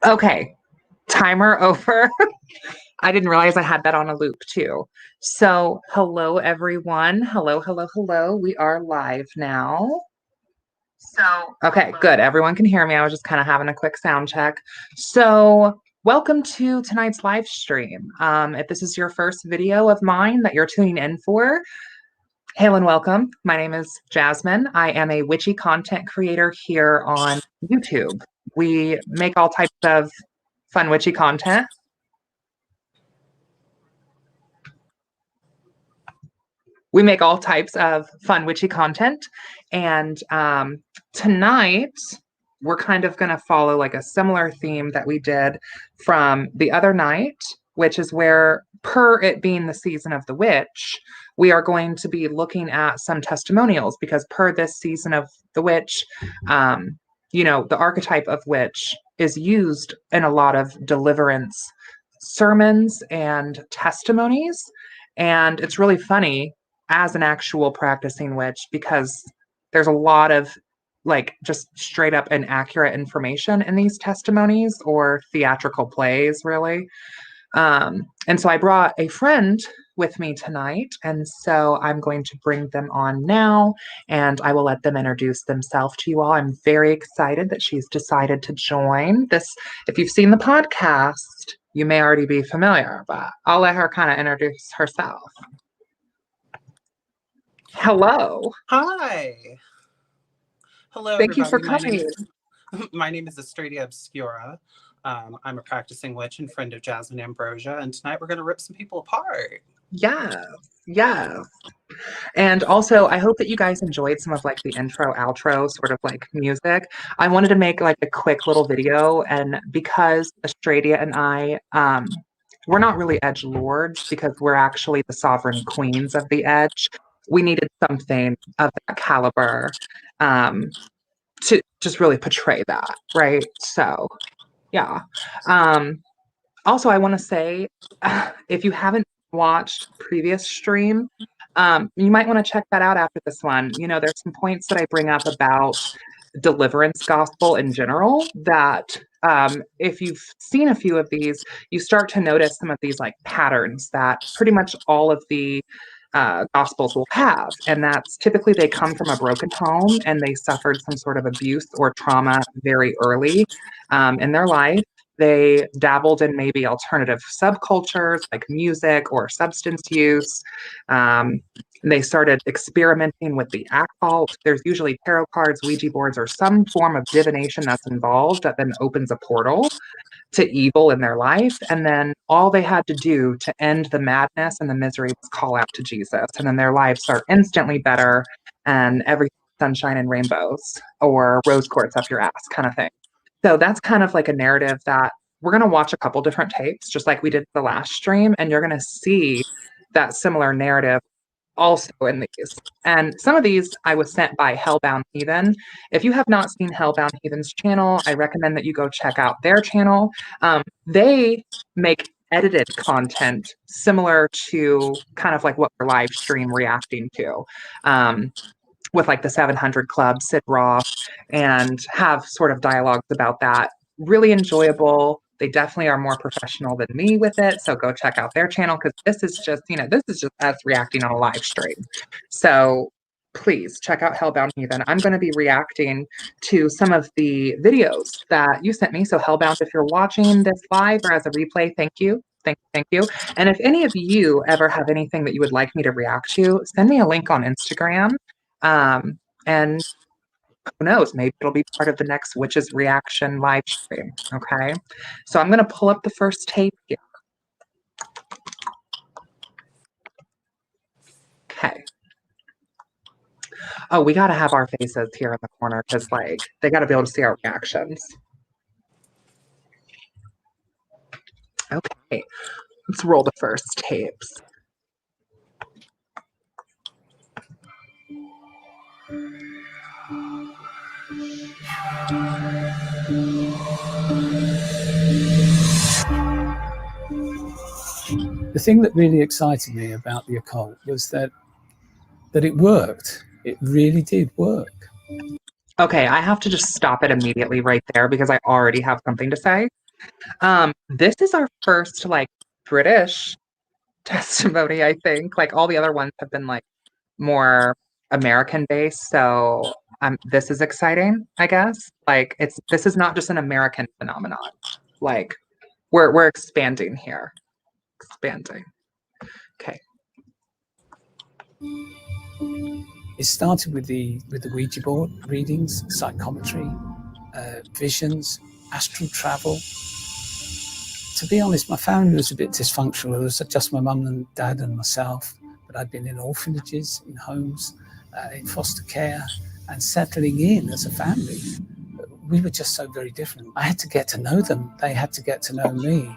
Okay, timer over. I didn't realize I had that on a loop too. So, hello everyone. Hello, hello, hello. We are live now. Okay, good. Everyone can hear me. I was just kind of having a quick sound check. So, welcome to tonight's live stream. If this is your first video of mine that you're tuning in for, hail and welcome. My name is Jasmine. I am a witchy content creator here on YouTube. We make all types of fun witchy content. We make all types of fun witchy content. And tonight, we're kind of going to follow like a similar theme that we did from the other night, which is where, per it being the season of the witch, we are going to be looking at some testimonials because per this season of the witch, the archetype of witch is used in a lot of deliverance sermons and testimonies. And it's really funny as an actual practicing witch because there's a lot of like just straight up inaccurate information in these testimonies or theatrical plays, really. And so I brought a friend with me tonight. And so I'm going to bring them on now and I will let them introduce themselves to you all. I'm very excited that she's decided to join this. If you've seen the podcast, you may already be familiar, but I'll let her kind of introduce herself. Hello. Hi. Hello, Thank everybody. you for coming. My name is Estradia Obscura. I'm a practicing witch and friend of Jasmine Ambrosia, and tonight we're going to rip some people apart. Yeah. And also, I hope that you guys enjoyed some of like the intro, outro sort of like music. I wanted to make like a quick little video, and because Estradia and I, we're not really edge lords because we're actually the sovereign queens of the edge. We needed something of that caliber to just really portray that, right? So, yeah. Also, I want to say, if you haven't watched previous stream, you might want to check that out after this one. There's some points that I bring up about deliverance gospel in general that if you've seen a few of these, you start to notice some of these like patterns that pretty much all of the gospels will have. And that's typically they come from a broken home and they suffered some sort of abuse or trauma very early in their life. They dabbled in maybe alternative subcultures like music or substance use. They started experimenting with the occult. There's usually tarot cards, Ouija boards, or some form of divination that's involved that then opens a portal to evil in their life. And then all they had to do to end the madness and the misery was call out to Jesus. And then their lives are instantly better and everything sunshine and rainbows or rose quartz up your ass kind of thing. So that's kind of like a narrative that we're going to watch a couple different tapes, just like we did the last stream, and you're going to see that similar narrative also in these. And some of these I was sent by Hellbound Heathen. If you have not seen Hellbound Heathen's channel, I recommend that you go check out their channel. They make edited content similar to kind of like what we're live stream reacting to. With like the 700 Club, Sid Roth, and have sort of dialogues about that. Really enjoyable. They definitely are more professional than me with it. So go check out their channel because this is just us reacting on a live stream. So please check out Hellbound Heathen. I'm going to be reacting to some of the videos that you sent me. So Hellbound, if you're watching this live or as a replay, thank you. Thank you. And if any of you ever have anything that you would like me to react to, send me a link on Instagram. And who knows, maybe it'll be part of the next Witches Reaction live stream. Okay. So I'm going to pull up the first tape here. Okay. Oh, we got to have our faces here in the corner because like they got to be able to see our reactions. Okay. Let's roll the first tapes. The thing that really excited me about the occult was that it worked. It really did work. Okay, I have to just stop it immediately right there because I already have something to say. This is our first like British testimony, I think. Like all the other ones have been like more American based. So this is exciting, I guess. Like this is not just an American phenomenon. Like we're expanding here. Expanding. Okay. It started with the Ouija board readings, psychometry, visions, astral travel. To be honest, my family was a bit dysfunctional. It was just my mum and dad and myself, but I'd been in orphanages, in homes, in foster care, and settling in as a family. We were just so very different. I had to get to know them. They had to get to know me.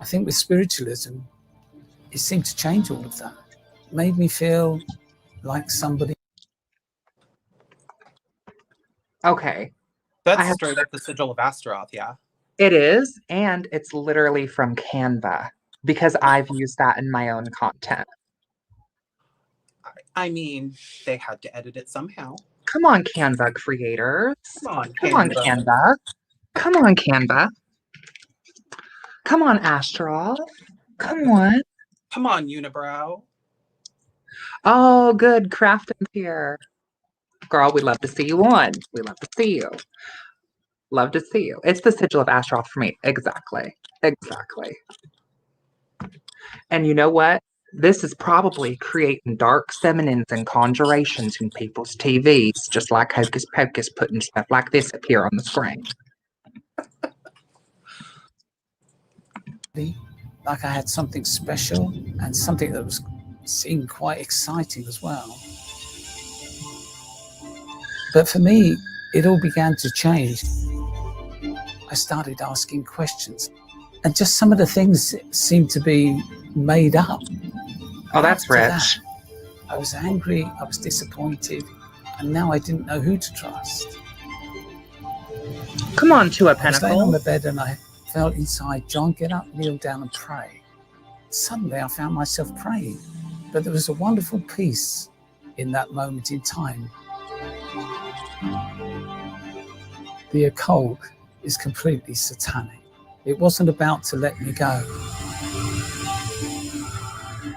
I think with spiritualism, it seemed to change all of that. It made me feel like somebody. Okay. That's straight up the Sigil of Astaroth, yeah. It is, and it's literally from Canva because I've used that in my own content. I mean, they had to edit it somehow. Come on, Canva creators. Come on, Come on, Canva. Come on, Canva. Come on, Astaroth. Come on. Come on, Unibrow. Oh, good. Crafton's here. Girl, we love to see you on. We love to see you. Love to see you. It's the Sigil of Astaroth for me. Exactly. Exactly. And you know what? This is probably creating dark feminines and conjurations in people's TVs, just like Hocus Pocus putting stuff like this up here on the screen. Like I had something special and something that seemed quite exciting as well. But for me, it all began to change. I started asking questions, and just some of the things seemed to be made up. Oh, that's rich. I was angry, I was disappointed, and now I didn't know who to trust. Come on, Two of I was laying on Pentacles. the bed and I felt inside, John, get up, kneel down and pray. Suddenly I found myself praying, but there was a wonderful peace in that moment in time. The occult is completely satanic. It wasn't about to let me go.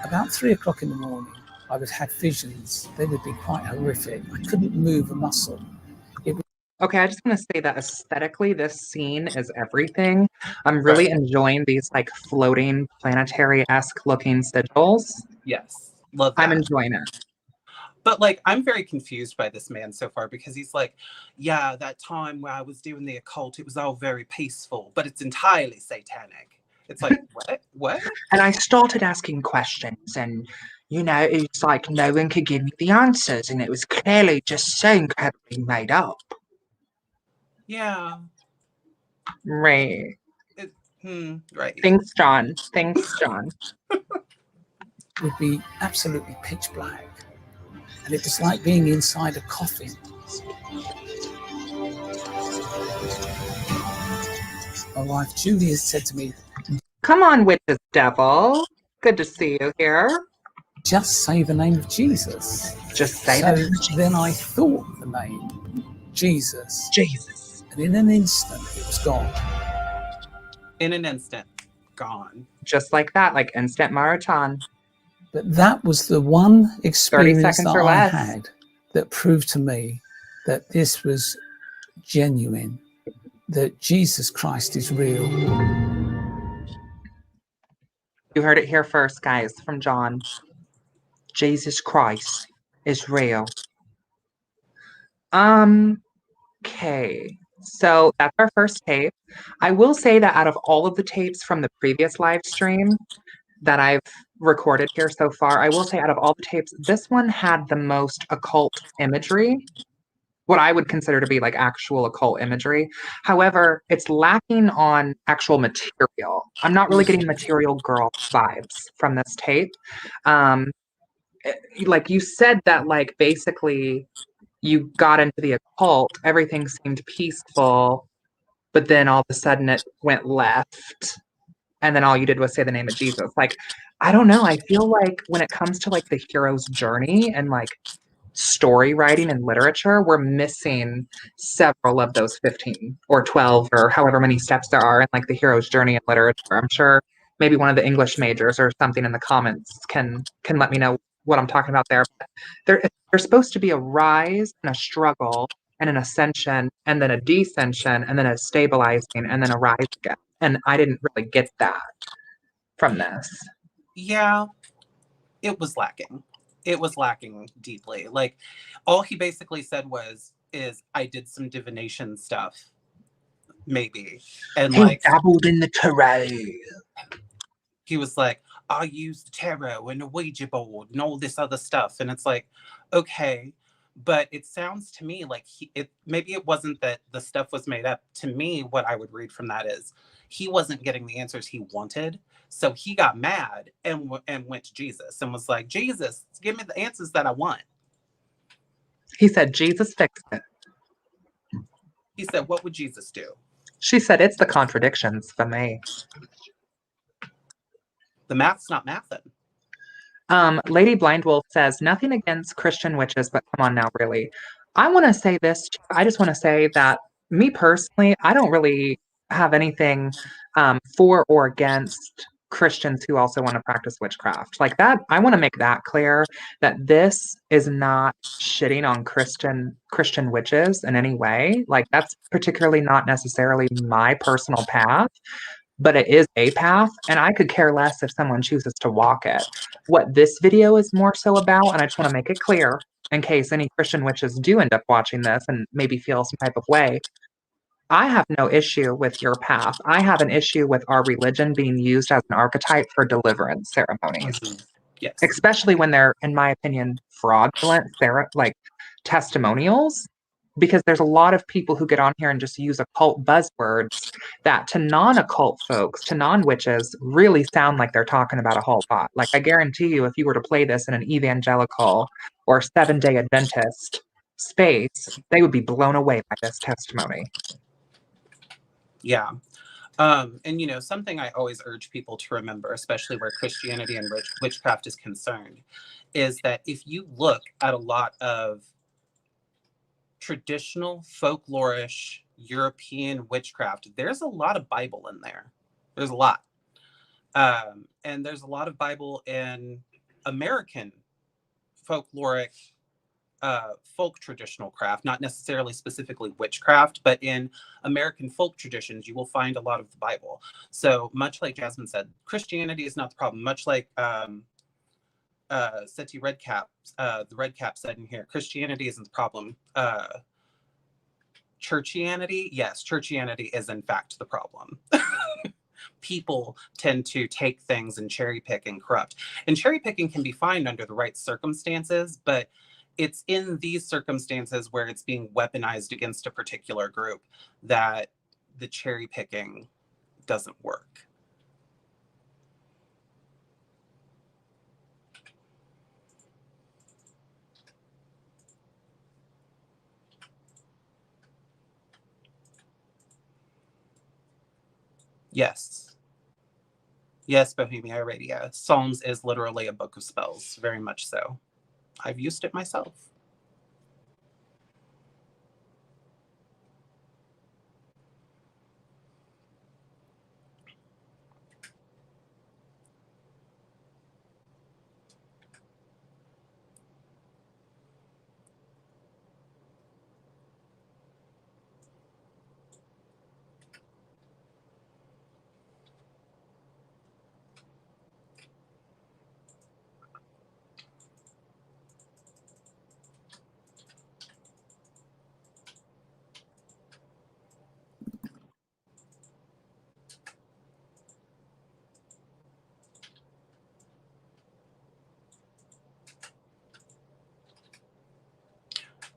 About 3 o'clock in the morning, I would have visions. They would be quite horrific. I couldn't move a muscle. Okay, I just want to say that aesthetically, this scene is everything. I'm really enjoying these like floating planetary-esque looking sigils. Yes, love that. I'm enjoying it. But like, I'm very confused by this man so far because he's like, yeah, that time where I was doing the occult, it was all very peaceful, but it's entirely satanic. It's like, what? And I started asking questions and, you know, it's like no one could give me the answers and it was clearly just so incredibly made up. Yeah. Right. Right. Thanks, John. Thanks, John. Would be absolutely pitch black. And it was like being inside a coffin. My wife Julie has said to me, come on, witches devil. Good to see you here. Just say the name of Jesus. Just say so that. Then I thought the name, Jesus. Jesus. And in an instant, it was gone. In an instant, gone. Just like that, like instant marathon. But that was the one experience that I less. had that proved to me that this was genuine, that Jesus Christ is real. You heard it here first, guys, from John. Jesus Christ is real. Okay. So that's our first tape. I will say that out of all of the tapes from the previous live stream that I've recorded here so far, I will say out of all the tapes, this one had the most occult imagery, what I would consider to be like actual occult imagery. However, it's lacking on actual material. I'm not really getting material girl vibes from this tape. Like you said that like basically you got into the occult, everything seemed peaceful, but then all of a sudden it went left. And then all you did was say the name of Jesus. Like, I don't know. I feel like when it comes to like the hero's journey and like story writing and literature, we're missing several of those 15 or 12 or however many steps there are in like the hero's journey in literature. I'm sure maybe one of the English majors or something in the comments can let me know what I'm talking about there. But there's supposed to be a rise and a struggle and an ascension and then a descension and then a stabilizing and then a rise again. And I didn't really get that from this. Yeah, it was lacking. It was lacking deeply. Like, all he basically said is I did some divination stuff, maybe. And He like dabbled in the tarot. he was like, I used the tarot and the Ouija board and all this other stuff. And it's like, okay. But it sounds to me like maybe it wasn't that the stuff was made up. To me, what I would read from that is he wasn't getting the answers he wanted. So he got mad and went to Jesus and was like, Jesus, give me the answers that I want. He said, Jesus, fix it. He said, what would Jesus do? She said, it's the contradictions for me. The math's not mathin'. Lady Blindwolf says, nothing against Christian witches, but come on now, really. I want to say this. I just want to say that me personally, I don't really have anything for or against Christians who also want to practice witchcraft. Like that, I want to make that clear that this is not shitting on Christian witches in any way. Like that's particularly not necessarily my personal path, but it is a path, and I could care less if someone chooses to walk it. What this video is more so about, and I just want to make it clear in case any Christian witches do end up watching this and maybe feel some type of way, I have no issue with your path. I have an issue with our religion being used as an archetype for deliverance ceremonies, Yes. especially when they're, in my opinion, fraudulent, like testimonials. Because there's a lot of people who get on here and just use occult buzzwords that to non-occult folks, to non-witches, really sound like they're talking about a whole lot. Like I guarantee you, if you were to play this in an evangelical or Seventh-day Adventist space, they would be blown away by this testimony. Yeah. And, you know, something I always urge people to remember, especially where Christianity and witchcraft is concerned, is that if you look at a lot of traditional folklorish European witchcraft, there's a lot of Bible in there. There's a lot. And there's a lot of Bible in American folkloric folk traditional craft, not necessarily specifically witchcraft, but in American folk traditions, you will find a lot of the Bible. So much like Jasmine said, Christianity is not the problem. Much like Seti Redcap, the Redcap said in here, Christianity isn't the problem. Churchianity, yes, Churchianity is in fact the problem. People tend to take things and cherry pick and corrupt. And cherry picking can be fine under the right circumstances, but it's in these circumstances where it's being weaponized against a particular group that the cherry picking doesn't work. Yes. Yes, Bohemia Aradia. Psalms is literally a book of spells, very much so. I've used it myself.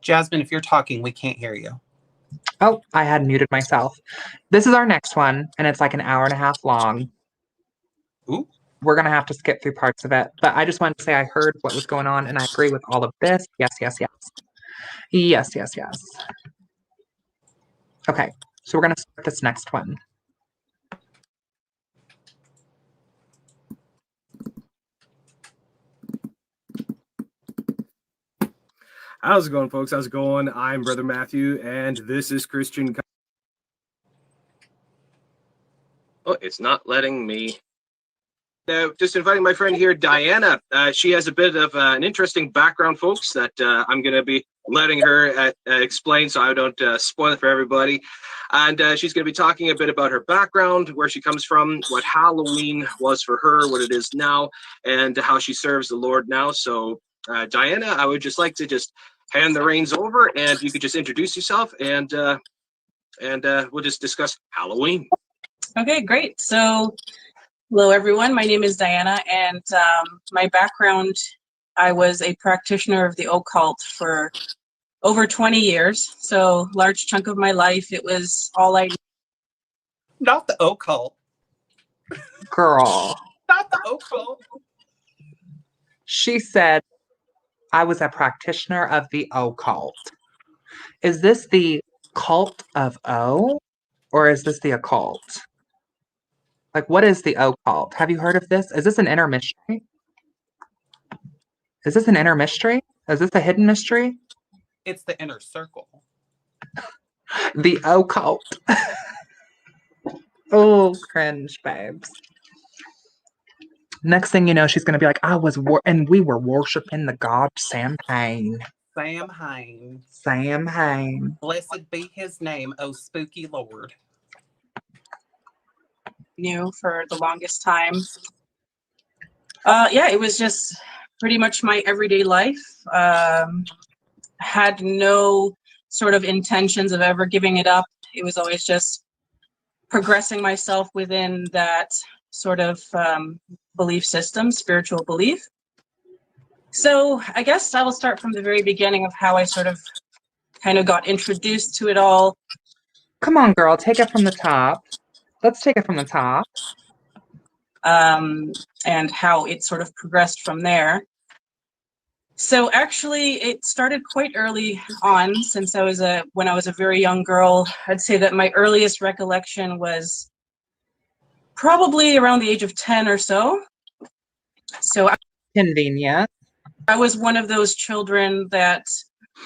Jasmine, if you're talking, we can't hear you. Oh, I had muted myself. This is our next one, and it's like an hour and a half long. Ooh. We're going to have to skip through parts of it, but I just wanted to say I heard what was going on, and I agree with all of this. Yes, yes, yes. Yes, yes, yes. Okay, so we're going to start this next one. How's it going, folks? How's it going? I'm Brother Matthew, and this is Christian. Oh, it's not letting me. Just inviting my friend here, Diana. She has a bit of an interesting background, folks, that I'm going to be letting her explain so I don't spoil it for everybody. And she's going to be talking a bit about her background, where she comes from, what Halloween was for her, what it is now, and how she serves the Lord now. So, Diana, I would just like to just hand the reins over, and you could just introduce yourself, and we'll just discuss Halloween. Okay, great. So, hello everyone. My name is Diana, and my background, I was a practitioner of the occult for over 20 years. So, large chunk of my life, it was all I. Not the occult. Girl. Not the occult. She said, I was a practitioner of the occult. Is this the cult of O, or is this the occult? Like, what is the occult? Have you heard of this? Is this an inner mystery? Is this an inner mystery? Is this a hidden mystery? It's the inner circle. The occult. Oh, cringe, babes. Next thing you know, she's going to be like, and we were worshiping the god Samhain. Samhain. Samhain. Blessed be his name, oh spooky Lord. Knew for the longest time. Yeah, it was just pretty much my everyday life. Had no sort of intentions of ever giving it up. It was always just progressing myself within that sort of belief system, spiritual belief. So I guess I will start from the very beginning of how I sort of kind of got introduced to it all. Come on, girl, take it from the top. Let's take it from the top. And how it sort of progressed from there. So actually, it started quite early on, since when I was a very young girl. I'd say that my earliest recollection was probably around the age of 10 or so. So Convenient. I was one of those children that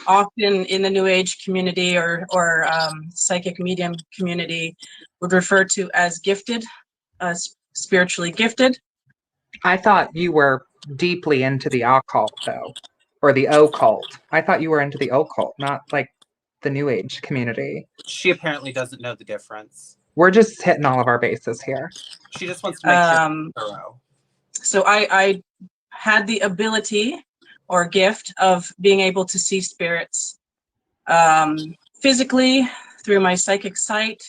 often in the New Age community or psychic medium community would refer to as gifted, spiritually gifted. I thought you were deeply into the occult, though, or the occult. I thought you were into the occult, not like the New Age community. She apparently doesn't know the difference. We're just hitting all of our bases here. She just wants to make sure it's thorough. So I had the ability or gift of being able to see spirits physically through my psychic sight.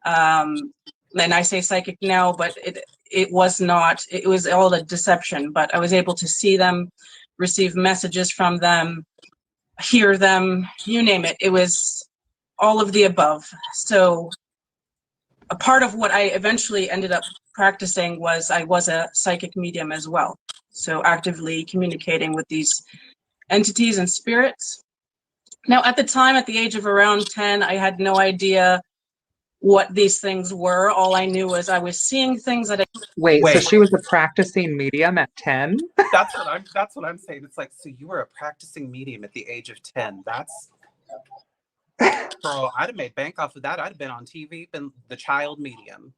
And I say psychic now, but it was not, it was all a deception, but I was able to see them, receive messages from them, hear them, you name it. It was all of the above. So a part of what I eventually ended up practicing was I was a psychic medium as well. So actively communicating with these entities and spirits. Now, at the time, at the age of around 10, I had no idea what these things were. All I knew was I was seeing things that Wait, so she was a practicing medium at 10? That's what I'm saying. It's like, so you were a practicing medium at the age of 10. That's girl, I'd have made bank off of that. I'd have been on TV, been the child medium.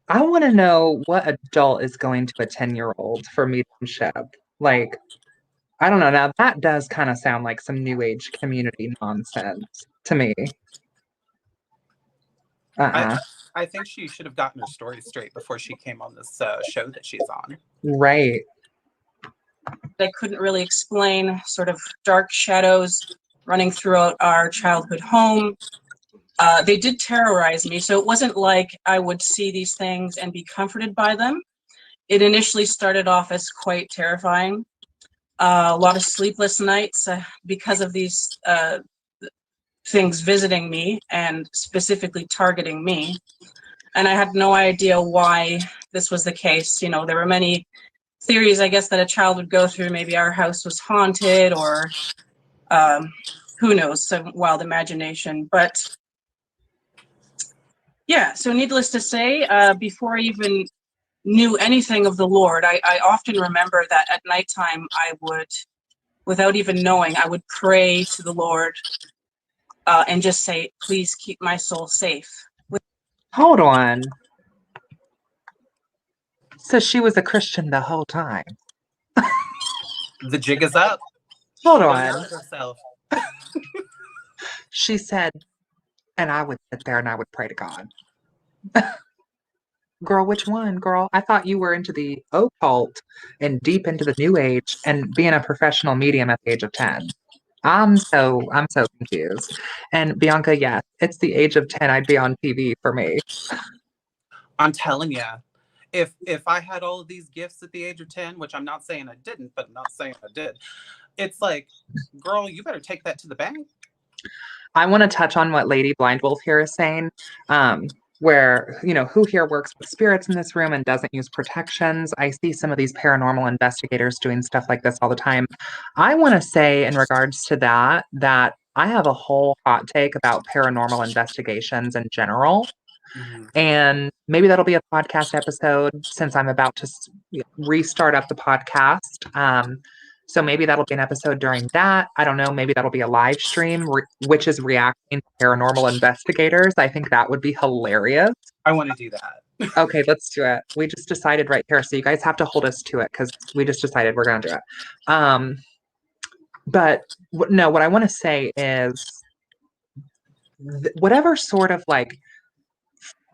I want to know what adult is going to a 10-year-old for mediumship. Like, I don't know. Now, that does kind of sound like some New Age community nonsense to me. I think she should have gotten her story straight before she came on this show that she's on. Right. I couldn't really explain, sort of dark shadows running throughout our childhood home. They did terrorize me, so it wasn't like I would see these things and be comforted by them. It initially started off as quite terrifying. A lot of sleepless nights because of these things visiting me and specifically targeting me. And I had no idea why this was the case. You know, there were many theories, I guess, that a child would go through. Maybe our house was haunted, or who knows, some wild imagination. But yeah, so needless to say, before I even knew anything of the Lord, I often remember that at nighttime I would without even knowing, I would pray to the Lord and just say, please keep my soul safe. Hold on. So she was a Christian the whole time. The jig is up. Hold She on. done herself. She said, and I would sit there and I would pray to God. Girl, which one, girl? I thought you were into the occult and deep into the new age and being a professional medium at the age of 10. I'm so confused. And Bianca, yes, it's the age of 10. I'd be on TV for me. I'm telling you, if I had all of these gifts at the age of 10, which I'm not saying I didn't, but I'm not saying I did, it's like, girl, you better take that to the bank. I want to touch on what Lady Blind Wolf here is saying. Where, who here works with spirits in this room and doesn't use protections? I see some of these paranormal investigators doing stuff like this all the time. I want to say, in regards to that I have a whole hot take about paranormal investigations in general. Mhm. And maybe that'll be a podcast episode since I'm about to restart up the podcast. So maybe that'll be an episode during that. I don't know. Maybe that'll be a live stream, which is reacting to paranormal investigators. I think that would be hilarious. I want to do that. Okay, let's do it. We just decided right here. So you guys have to hold us to it because we just decided we're going to do it. But no, what I want to say is whatever sort of like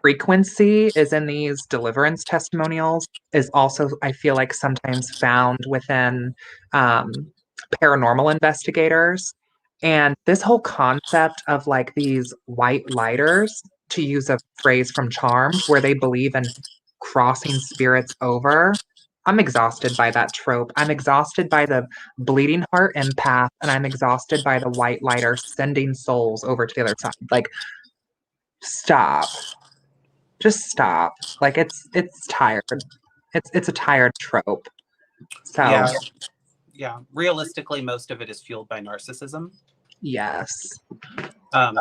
frequency is in these deliverance testimonials is also, I feel like, sometimes found within paranormal investigators. And this whole concept of like these white lighters, to use a phrase from Charmed, where they believe in crossing spirits over. I'm exhausted by that trope. I'm exhausted by the bleeding heart empath, and I'm exhausted by the white lighter sending souls over to the other side. Like, stop. Just stop. Like it's tired. It's a tired trope. So Yeah. Realistically, most of it is fueled by narcissism. yes.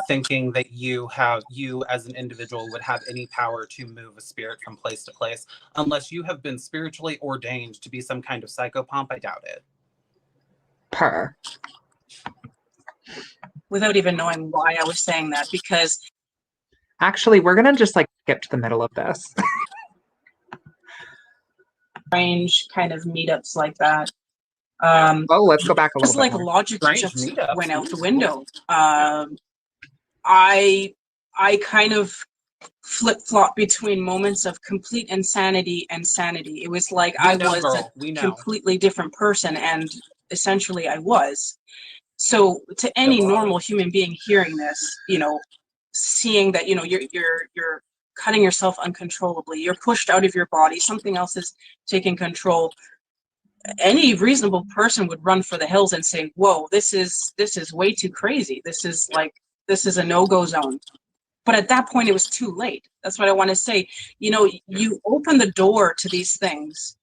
Thinking that you as an individual would have any power to move a spirit from place to place, unless you have been spiritually ordained to be some kind of psychopomp. I doubt it. Without even knowing why I was saying that, because Actually, we're gonna just like skip to the middle of this. strange kind of meetups like that. Let's go back a Just little like bit more. logic Strange just meetups. went out the window. I kind of flip-flop between moments of complete insanity and sanity. It was like I was a completely different person, and essentially I was. So to any normal human being hearing this, seeing that, you're cutting yourself uncontrollably, you're pushed out of your body, something else is taking control. Any reasonable person would run for the hills and say, whoa, this is way too crazy. This is a no-go zone. But at that point, it was too late. That's what I want to say. You open the door to these things,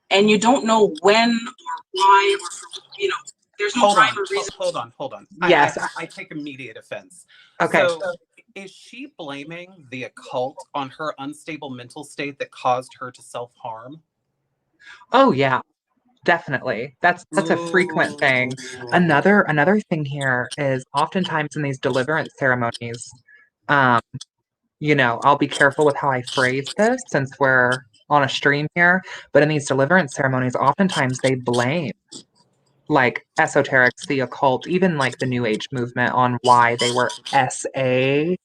and you don't know when or why, or there's no rhyme or reason. Hold on. Yes. I take immediate offense. Okay. So is she blaming the occult on her unstable mental state that caused her to self-harm? Oh yeah, definitely. That's a frequent thing. Another thing here is oftentimes in these deliverance ceremonies, I'll be careful with how I phrase this since we're on a stream here, but in these deliverance ceremonies, oftentimes they blame like esoterics, the occult, even like the New Age movement on why they were SA.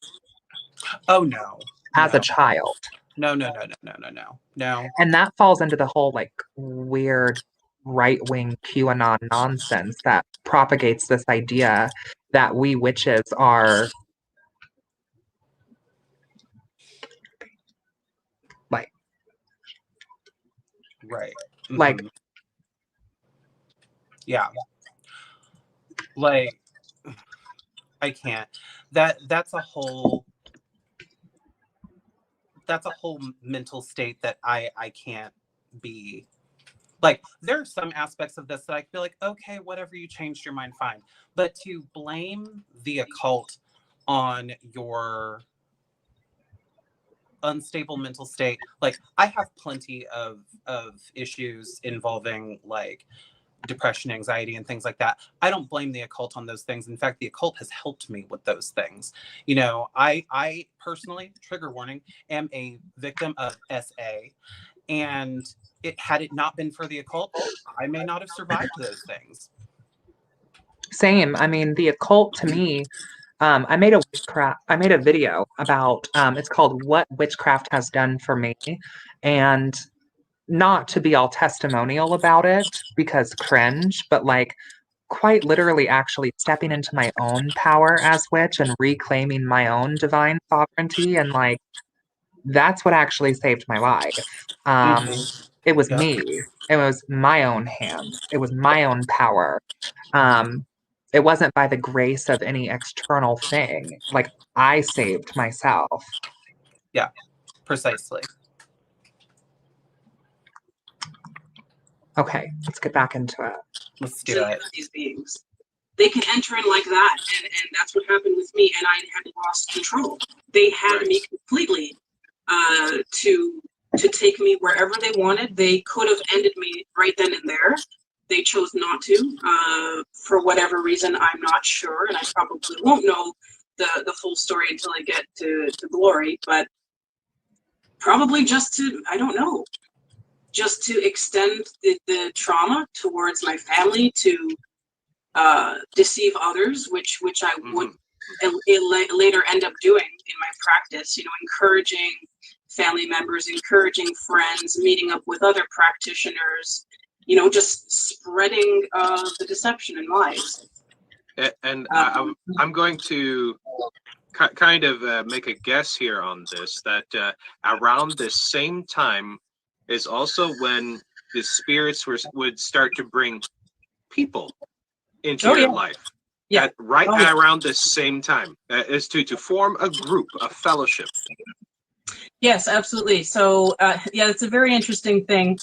Oh no. As a child. No. And that falls into the whole like weird right-wing QAnon nonsense that propagates this idea that we witches are like right. Mm-hmm. Like yeah. Like I can't. That's a whole mental state that I can't be. Like, there are some aspects of this that I feel like, okay, whatever, you changed your mind, fine. But to blame the occult on your unstable mental state, like, I have plenty of issues involving, like, depression, anxiety, and things like that. I don't blame the occult on those things. In fact, the occult has helped me with those things. You know, I personally, trigger warning, am a victim of SA, and had it not been for the occult, I may not have survived those things. Same. I mean, the occult to me, I made a video about, it's called What Witchcraft Has Done for Me. And not to be all testimonial about it because cringe, but like quite literally actually stepping into my own power as witch and reclaiming my own divine sovereignty. And like, that's what actually saved my life. It was Yep. me. It was my own hands. It was my own power. It wasn't by the grace of any external thing. Like, I saved myself. Yeah, precisely. Okay, let's get back into it. Let's do it. These beings, they can enter in like that, and that's what happened with me. And I had lost control. They had me completely to take me wherever they wanted. They could have ended me right then and there. They chose not to, for whatever reason. I'm not sure, and I probably won't know the full story until I get to glory. But probably just to, I don't know, just to extend the trauma towards my family, to deceive others, which I would later end up doing in my practice. You know, encouraging family members, encouraging friends, meeting up with other practitioners. You know, just spreading the deception and lies. And I'm going to kind of make a guess here on this, that around the same time is also when the spirits would start to bring people into your life. Yeah. Around the same time, is to form a group, a fellowship. Yes, absolutely. So, yeah, it's a very interesting thing.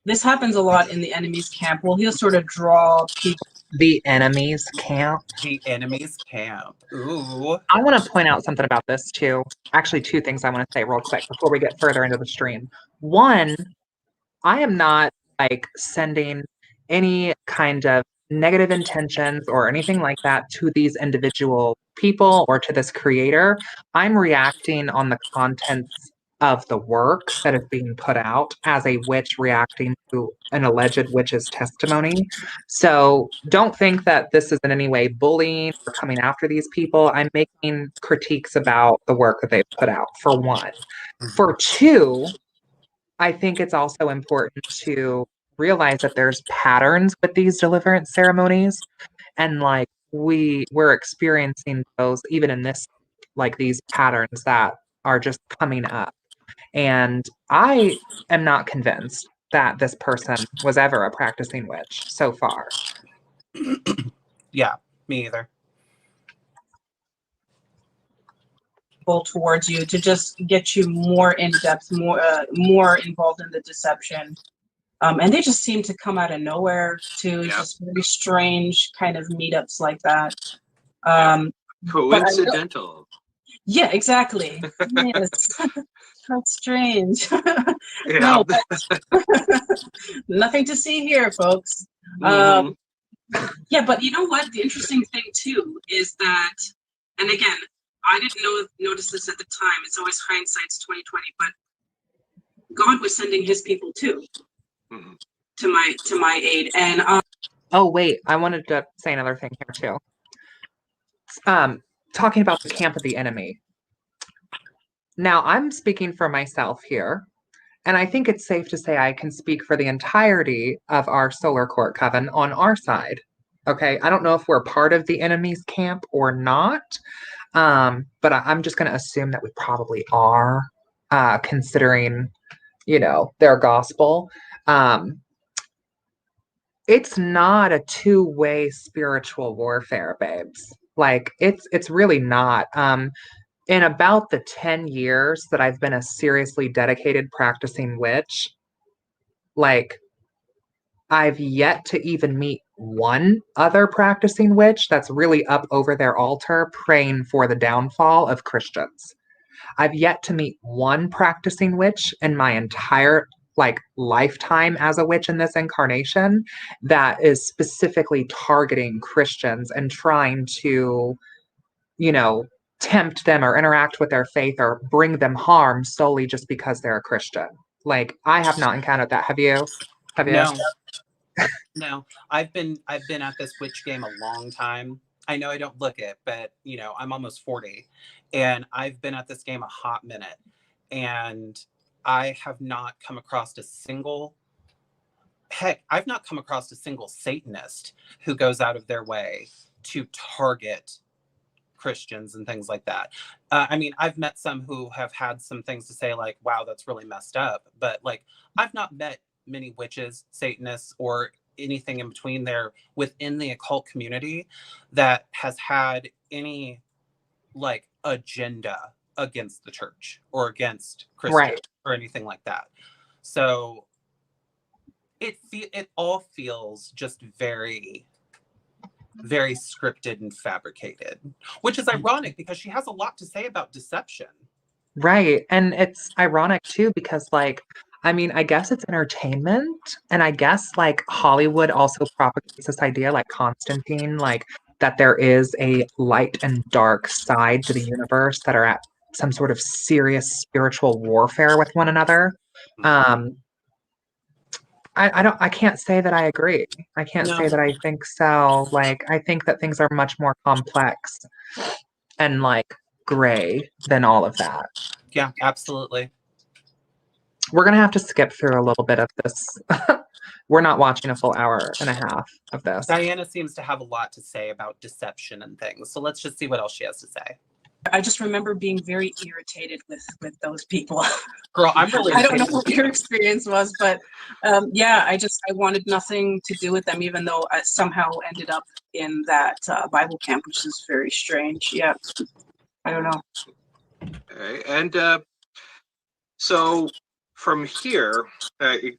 This happens a lot in the enemy's camp. Well, he'll sort of draw people. The enemy's camp. The enemy's camp. Ooh. I want to point out something about this too. Actually, two things I want to say real quick before we get further into the stream. One, I am not like sending any kind of negative intentions or anything like that to these individual people or to this creator. I'm reacting on the contents of the work that is being put out as a witch reacting to an alleged witch's testimony. So don't think that this is in any way bullying or coming after these people. I'm making critiques about the work that they've put out, for one. For two, I think it's also important to realize that there's patterns with these deliverance ceremonies, and like we're experiencing those even in this, like these patterns that are just coming up. And I am not convinced that this person was ever a practicing witch so far. Yeah, me either. Towards you to just get you more in depth, more involved in the deception. And they just seem to come out of nowhere too. It's just very strange kind of meetups like that. Coincidental. Yeah, exactly. Yes. That's strange. Yeah. No, nothing to see here, folks. Mhm. Yeah, but you know what? The interesting thing too is that, and again, I didn't notice this at the time. It's always hindsight's 2020, but God was sending His people too to my aid. And oh wait, I wanted to say another thing here too. Talking about the camp of the enemy. Now, I'm speaking for myself here, and I think it's safe to say I can speak for the entirety of our Solar Court Coven on our side. Okay, I don't know if we're part of the enemy's camp or not, but I'm just going to assume that we probably are, considering, you know, their gospel. It's not a two-way spiritual warfare, babes. Like, it's really not. In about the 10 years that I've been a seriously dedicated practicing witch, like, I've yet to even meet one other practicing witch that's really up over their altar praying for the downfall of Christians. I've yet to meet one practicing witch in my entire like lifetime as a witch in this incarnation that is specifically targeting Christians and trying to, you know, tempt them or interact with their faith or bring them harm solely just because they're a Christian. Like, I have not encountered that. Have you? Have you? No, no. I've been at this witch game a long time. I know I don't look it, but you know, I'm almost 40 and I've been at this game a hot minute. And I have not come across a single I've not come across a single Satanist who goes out of their way to target Christians and things like that. I mean, I've met some who have had some things to say like, wow, that's really messed up. But like, I've not met many witches, Satanists, or anything in between there within the occult community that has had any like agenda against the church or against Christians Right. or anything like that. So it all feels just very, very scripted and fabricated, which is ironic because she has a lot to say about deception. Right. And it's ironic too, because like, I mean, I guess it's entertainment. And I guess like Hollywood also propagates this idea, like Constantine, like that there is a light and dark side to the universe that are at some sort of serious spiritual warfare with one another. Um, I can't say that I agree. I can't say No. that I think so. Like, I think that things are much more complex and like gray than all of that. Yeah, absolutely. We're gonna have to skip through a little bit of this. We're not watching a full hour and a half of this. Diana seems to have a lot to say about deception and things. So let's just see what else she has to say. I just remember being very irritated with those people. Girl, I'm really I don't know what your experience was, but yeah, I wanted nothing to do with them, even though I somehow ended up in that Bible camp, which is very strange. Yeah, I don't know. Okay. And so from here,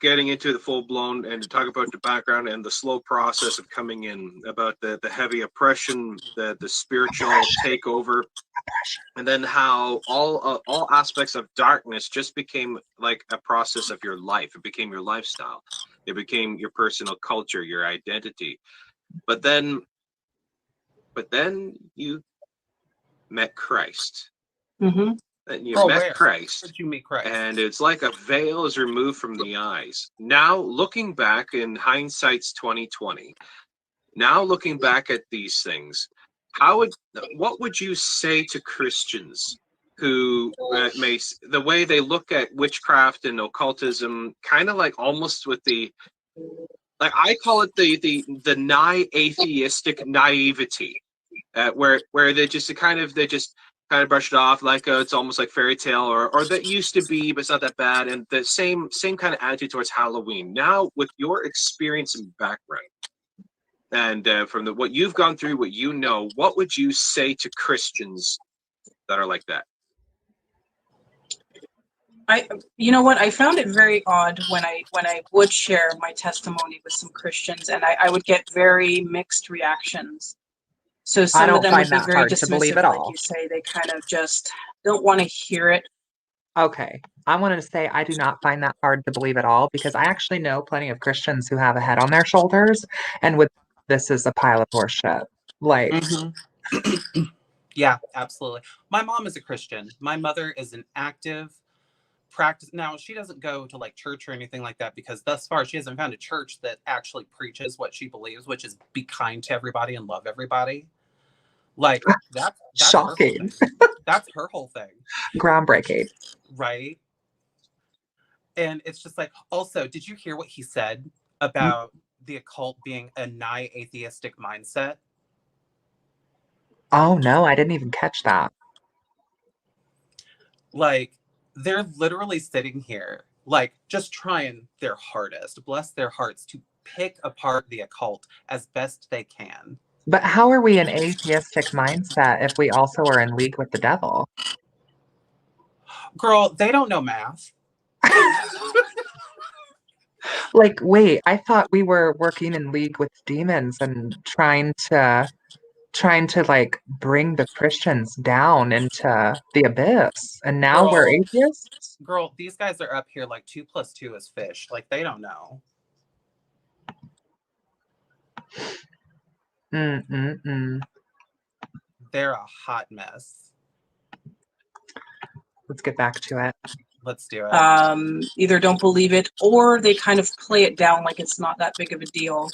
getting into the full blown and to talk about the background and the slow process of coming in, about the heavy oppression, the spiritual takeover, and then how all aspects of darkness just became like a process of your life. It became your lifestyle. It became your personal culture, your identity. But then you met Christ. Mm-hmm. And you Girl, met where? Christ. Where'd you meet Christ? And it's like a veil is removed from the eyes. Now, looking back in hindsight's 2020, now looking back at these things, what would you say to Christians who the way they look at witchcraft and occultism, kind of like almost with the, like I call it the nigh atheistic naivety, where they just kind of brush it off like it's almost like fairy tale or that used to be, but it's not that bad. And the same kind of attitude towards Halloween. Now, with your experience and background, and from what you've gone through, what you know, what would you say to Christians that are like that? You know what? I found it very odd when I would share my testimony with some Christians, and I would get very mixed reactions. So some of them would be very dismissive, like you say. They kind of just don't want to hear it. Okay. I wanted to say I do not find that hard to believe at all, because I actually know plenty of Christians who have a head on their shoulders and would this is a pile of horseshit. Like, yeah, absolutely. My mom is a Christian. My mother is an active practice. Now, she doesn't go to like church or anything like that, because thus far she hasn't found a church that actually preaches what she believes, which is be kind to everybody and love everybody. Like that's shocking. That's her whole thing. Groundbreaking. Right. And it's just like, also, did you hear what he said about the occult being a nigh atheistic mindset? Oh no, I didn't even catch that. Like, they're literally sitting here, like, just trying their hardest, bless their hearts, to pick apart the occult as best they can. But how are we an atheistic mindset if we also are in league with the devil? Girl, they don't know math. Like, wait, I thought we were working in league with demons and trying to trying to like bring the Christians down into the abyss. And now we're Girl. atheists? Girl, these guys are up here like 2 + 2 is fish. Like, they don't know. Mm-mm-mm. They're a hot mess. Let's get back to it. Let's do it. Either don't believe it, or they kind of play it down like it's not that big of a deal.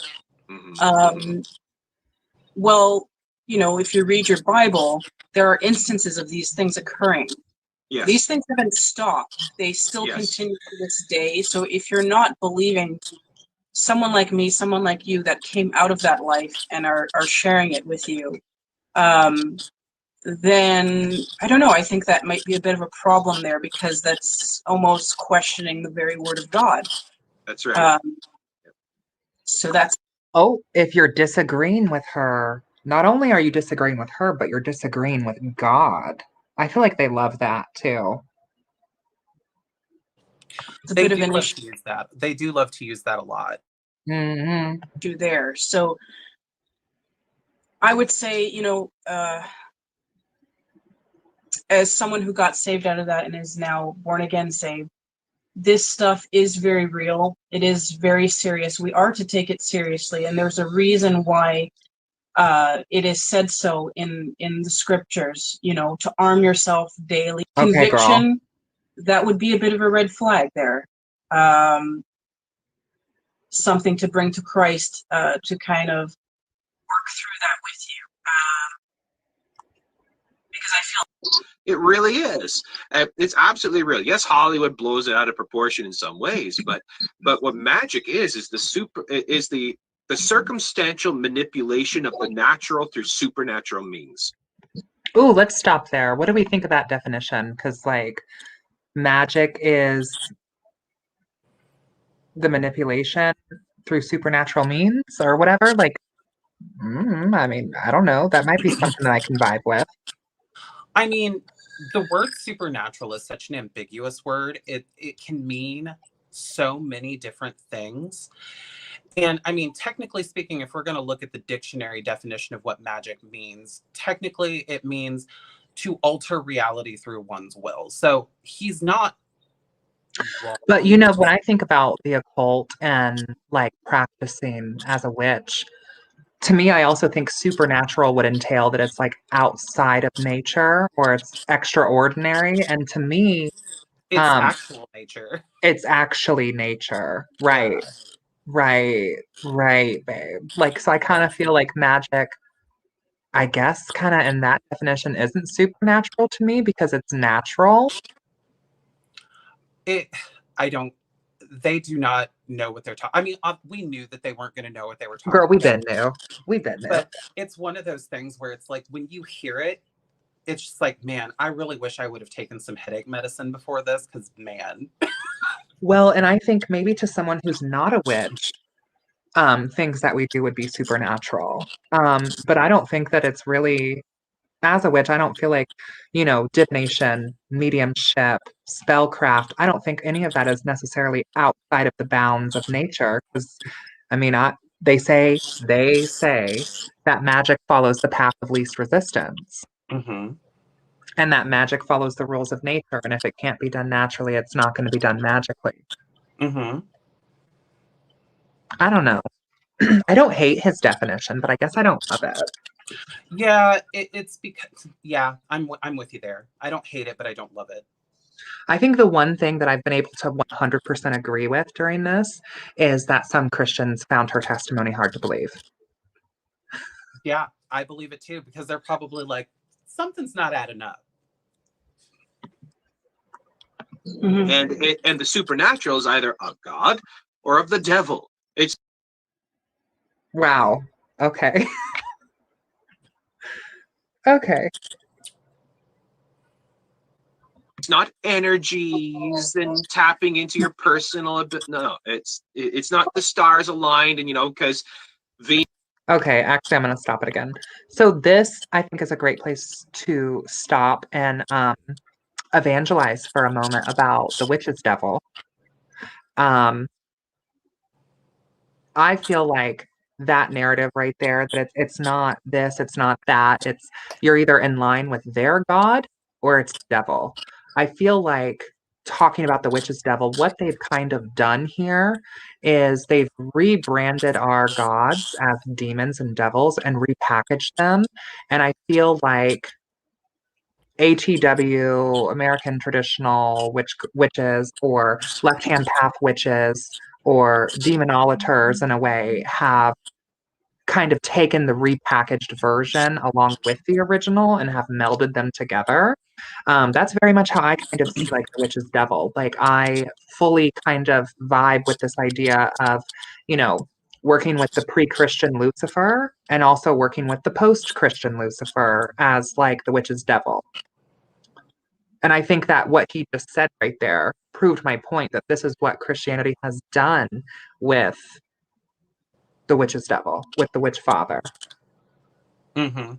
Well, you know, if you read your Bible, there are instances of these things occurring. Yes. These things haven't stopped. They still Yes. continue to this day. So if you're not believing, someone like me, someone like you that came out of that life and are sharing it with you, then I don't know. I think that might be a bit of a problem there, because that's almost questioning the very word of God. That's right. So that's Oh, if you're disagreeing with her, not only are you disagreeing with her, but you're disagreeing with God. I feel like they love that too. a They bit of do an love issue to use that. They do love to use that a lot. Mm-hmm. there. So I would say, you know, as someone who got saved out of that and is now born again saved, this stuff is very real. It is very serious. We are to take it seriously, and there's a reason why it is said so in the scriptures. You know, to arm yourself daily. Okay, girl. Conviction, that would be a bit of a red flag there. Something to bring to Christ to kind of work through that with you, because I feel. It really is. It's absolutely real. Yes, Hollywood blows it out of proportion in some ways, but what magic is the circumstantial manipulation of the natural through supernatural means. Ooh, let's stop there. What do we think of that definition? Because like magic is the manipulation through supernatural means or whatever. Like, I mean, I don't know. That might be something that I can vibe with. I mean, the word supernatural is such an ambiguous word. It can mean so many different things. And I mean, technically speaking, if we're going to look at the dictionary definition of what magic means, technically it means to alter reality through one's will. So he's not wrong. But you know, when I think about the occult and like practicing as a witch, to me, I also think supernatural would entail that it's like outside of nature or it's extraordinary. And to me, It's actual nature. it's actually nature. Right. Yeah. Right, babe. Like, so I kind of feel like magic, I guess, kind of in that definition isn't supernatural to me because it's natural. They do not know what they're talking. I mean, we knew that they weren't going to know what they were talking Girl, we've about. been new. We've been new. But it's one of those things where it's like when you hear it, it's just like, man, I really wish I would have taken some headache medicine before this, because man. Well, and I think maybe to someone who's not a witch, things that we do would be supernatural. But I don't think that it's really, as a witch, I don't feel like, you know, divination, mediumship, spellcraft, I don't think any of that is necessarily outside of the bounds of nature. Because, I mean, they say that magic follows the path of least resistance. Mm-hmm. And that magic follows the rules of nature. And if it can't be done naturally, it's not going to be done magically. Mm-hmm. I don't know. I don't hate his definition, but I guess I don't love it. Yeah, it's because, yeah, I'm with you there. I don't hate it, but I don't love it. I think the one thing that I've been able to 100% agree with during this is that some Christians found her testimony hard to believe. Yeah, I believe it too, because they're probably like, something's not adding up. Mm-hmm. And the supernatural is either of God or of the devil. It's Wow. Okay. Okay. not energies and tapping into your personal no, it's not the stars aligned, and because Okay, actually, I'm going to stop it again. So this, I think, is a great place to stop and evangelize for a moment about the witch's devil. I feel like that narrative right there, that it's not this, it's not that. It's you're either in line with their god or it's devil. I feel like talking about the witch's devil, what they've kind of done here is they've rebranded our gods as demons and devils and repackaged them. And I feel like ATW, American traditional witches, or left hand path witches, or demonolators in a way, have kind of taken the repackaged version along with the original and have melded them together. That's very much how I kind of see like the witch's devil. Like I fully kind of vibe with this idea of, you know, working with the pre-Christian Lucifer and also working with the post-Christian Lucifer as like the witch's devil. And I think that what he just said right there proved my point that this is what Christianity has done with the witch's devil, with the witch father. Mm-hmm.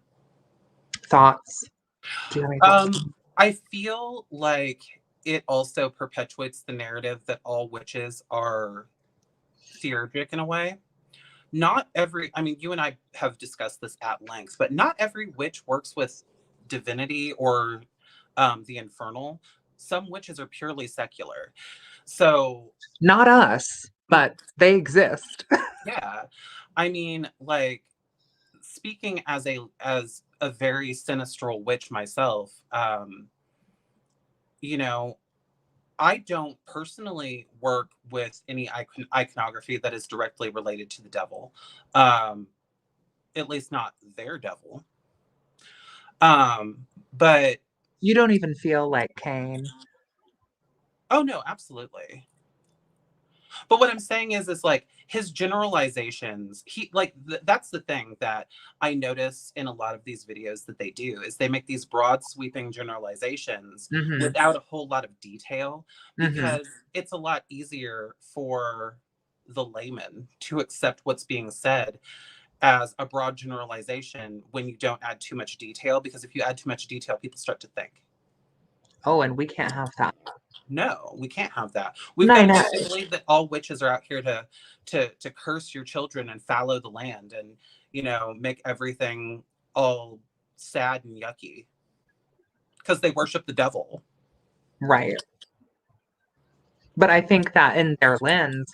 Thoughts? Do you have any thoughts? I feel like it also perpetuates the narrative that all witches are theurgic in a way. Not every, I mean, you and I have discussed this at length, but not every witch works with divinity or the infernal. Some witches are purely secular. So, Not us, but they exist. yeah. I mean, like, speaking as a very sinistral witch myself, you know, I don't personally work with any iconography that is directly related to the devil, at least not their devil. But You don't even feel like Qayin. oh no, absolutely. But what I'm saying is like his generalizations, he like that's the thing that I notice in a lot of these videos that they do is they make these broad sweeping generalizations without a whole lot of detail, because it's a lot easier for the layman to accept what's being said as a broad generalization when you don't add too much detail, because if you add too much detail, people start to think. Oh, and we can't have that. No, we can't have that. We've got to believe that all witches are out here to curse your children and fallow the land and, you know, make everything all sad and yucky because they worship the devil. Right. But I think that in their lens,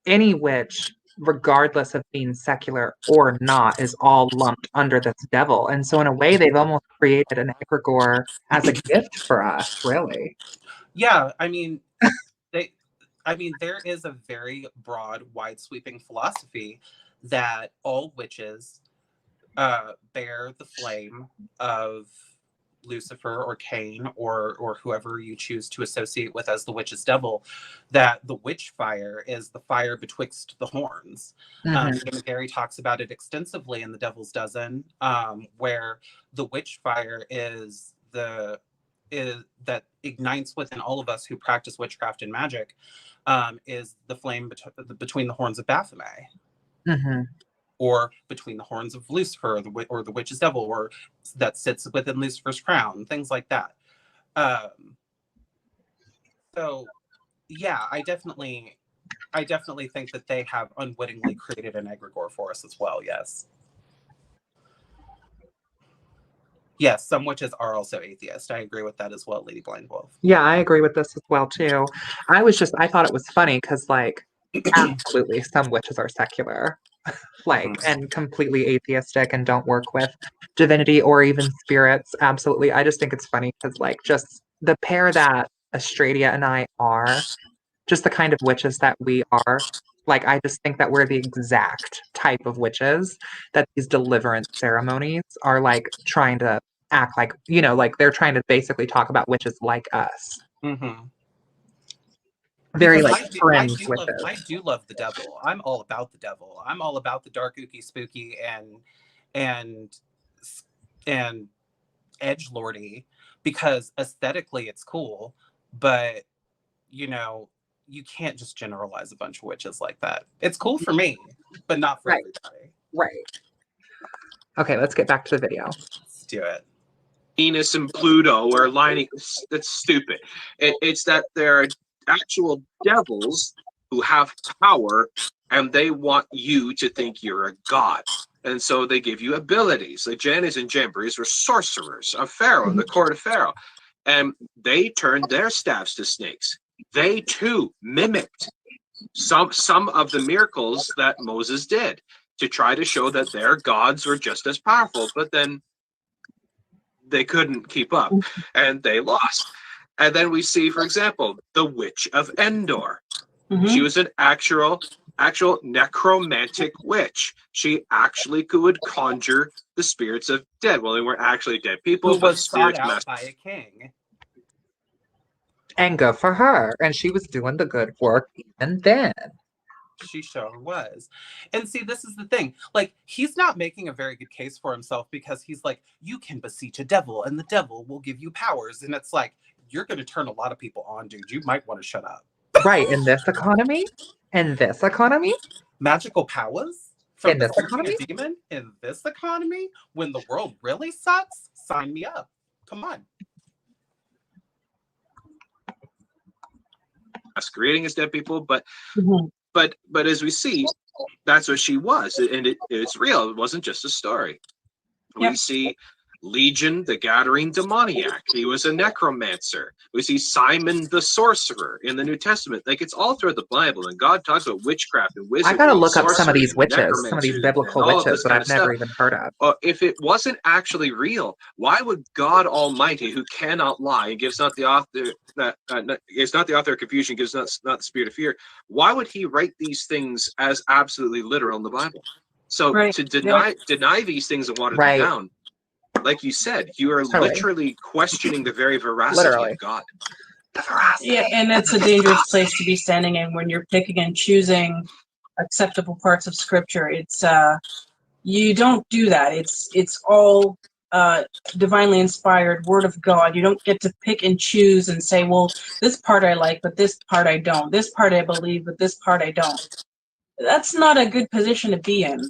any witch, regardless of being secular or not, is all lumped under this devil. And so in a way, they've almost created an egregore as a gift for us, really. Yeah, I mean, there is a very broad, wide sweeping philosophy that all witches bear the flame of Lucifer or Cain or whoever you choose to associate with as the witch's devil, that the witch fire is the fire betwixt the horns. Gary talks about it extensively in The Devil's Dozen, where the witch fire is that ignites within all of us who practice witchcraft and magic, is the flame between the horns of Baphomet. Or between the horns of Lucifer or the witch's devil, or that sits within Lucifer's crown, things like that. So yeah, I definitely think that they have unwittingly created an egregore for us as well. Yes, some witches are also atheist. I agree with that as well, Lady Blind Wolf. Yeah, I agree with this as well too. I thought it was funny because like absolutely some witches are secular. Like and completely atheistic and don't work with divinity or even spirits. Absolutely. I just think it's funny because like just the pair that Astradia and I are, just the kind of witches that we are, like I just think that we're the exact type of witches that these deliverance ceremonies are like trying to act like, you know, like they're trying to basically talk about witches like us. Very like fringe witches. I do love the devil. I'm all about the devil. I'm all about the dark, ooky, spooky, and edgelordy, because aesthetically it's cool, but you know, you can't just generalize a bunch of witches like that. It's cool for me, but not for everybody. Right. Okay, let's get back to the video. Let's do it. Venus and Pluto are lining. That's stupid. It's that there are actual devils who have power and they want you to think you're a god. And so they give you abilities. Like Jannes and Jambres were sorcerers of Pharaoh, in the court of Pharaoh. And they turned their staffs to snakes. They too mimicked some of the miracles that Moses did to try to show that their gods were just as powerful. But then they couldn't keep up and they lost. And then we see, for example, the Witch of Endor. She was an actual necromantic witch. She actually could conjure the spirits of dead. Well, they weren't actually dead people, Who but was sought spirits out by a king. And good for her. And she was doing the good work even then. She sure was. And see, this is the thing. Like, he's not making a very good case for himself, because he's like, you can beseech a devil and the devil will give you powers. And it's like, you're going to turn a lot of people on, dude. You might want to shut up. Right, in this economy? In this economy? Magical powers? From In the this teaching economy? a demon? In this economy? When the world really sucks? Sign me up. Come on. masquerading as dead people, but as we see, that's what she was, and it's real. It wasn't just a story. We see Legion, the Gadarene demoniac. He was a necromancer. We see Simon the sorcerer in the New Testament. Like, it's all throughout the Bible, and God talks about witchcraft and wizardry. I gotta look up some of these and witches, some of these necromancy biblical and all of witches this that kind I've of never stuff. even heard of. If it wasn't actually real, why would God Almighty, who cannot lie and gives not the author is not the author of confusion, gives not the spirit of fear, why would he write these things as absolutely literal in the Bible? So to deny these things and water them down, like you said, you are literally questioning the very veracity of God. The veracity. Yeah, and it's a dangerous place to be standing in when you're picking and choosing acceptable parts of Scripture. It's you don't do that. It's all divinely inspired Word of God. You don't get to pick and choose and say, well, this part I like, but this part I don't. This part I believe, but this part I don't. That's not a good position to be in.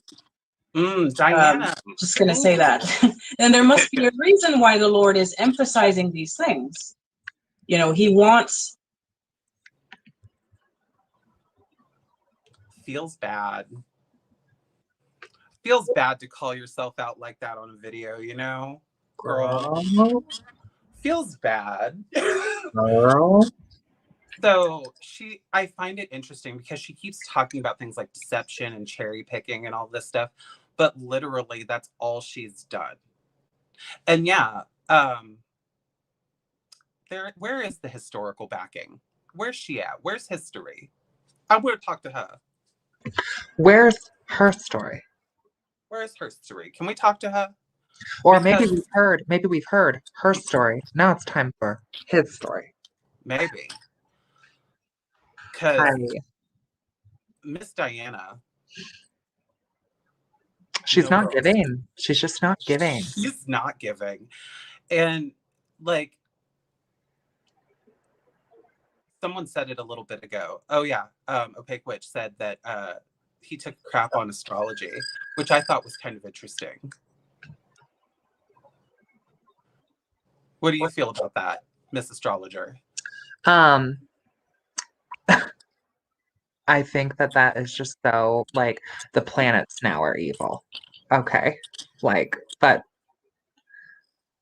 Diana. Just going to say that. And there must be a reason why the Lord is emphasizing these things. You know, he wants... Feels bad. Feels bad to call yourself out like that on a video, you know? Girl. Feels bad. Girl. So I find it interesting because she keeps talking about things like deception and cherry picking and all this stuff, but literally that's all she's done. And where is the historical backing? Where's she at? Where's history? I would have talked to her. Where's her story? Where's her story? Can we talk to her? Or maybe we've heard her story. Now it's time for his story. Maybe. Because Miss Diana, she's not giving. She's just not giving. She's not giving. And like, someone said it a little bit ago. Oh yeah, Opaque Witch said that he took crap on astrology, which I thought was kind of interesting. What do you feel about that, Miss Astrologer? I think that is just so, like, the planets now are evil. Okay. Like, but,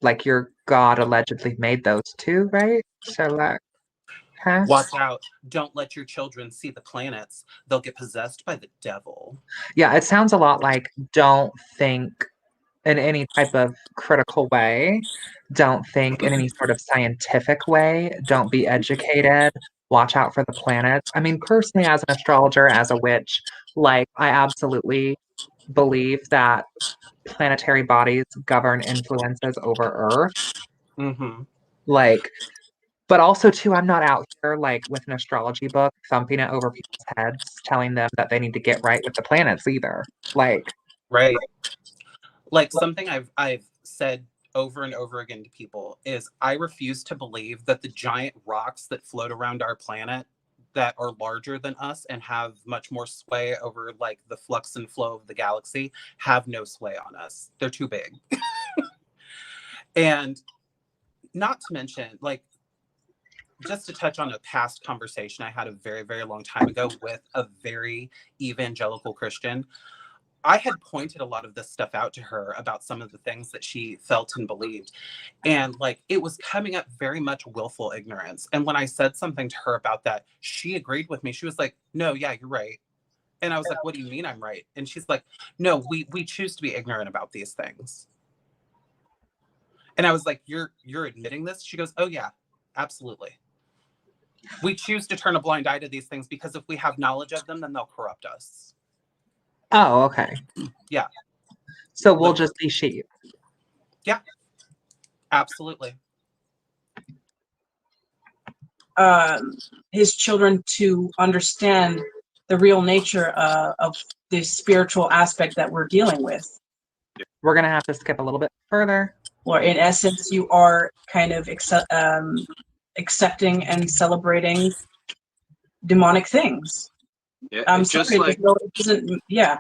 like, your God allegedly made those two, right? So, like, huh? Watch out. Don't let your children see the planets. They'll get possessed by the devil. Yeah, it sounds a lot like don't think in any type of critical way. Don't think in any sort of scientific way. Don't be educated. Watch out for the planets. I mean, personally, as an astrologer, as a witch, like, I absolutely believe that planetary bodies govern influences over Earth. Mm-hmm. Like, but also, too, I'm not out here, like, with an astrology book, thumping it over people's heads, telling them that they need to get right with the planets either. Like, right. Like, something I've said over and over again to people is I refuse to believe that the giant rocks that float around our planet that are larger than us and have much more sway over, like, the flux and flow of the galaxy have no sway on us. They're too big. And not to mention, like, just to touch on a past conversation I had a very, very long time ago with a very evangelical Christian. I had pointed a lot of this stuff out to her about some of the things that she felt and believed. And like, it was coming up very much willful ignorance. And when I said something to her about that, she agreed with me. She was like, no, yeah, you're right. And I was like, what do you mean I'm right? And she's like, no, we choose to be ignorant about these things. And I was like, you're admitting this? She goes, oh yeah, absolutely. We choose to turn a blind eye to these things because if we have knowledge of them, then they'll corrupt us. Oh, okay. Yeah. So we'll just be sheep. Yeah, absolutely. His children to understand the real nature of the spiritual aspect that we're dealing with. We're going to have to skip a little bit further. Or in essence, you are kind of accepting and celebrating demonic things. Yeah, I'm it's just sorry, like, no, it doesn't, yeah.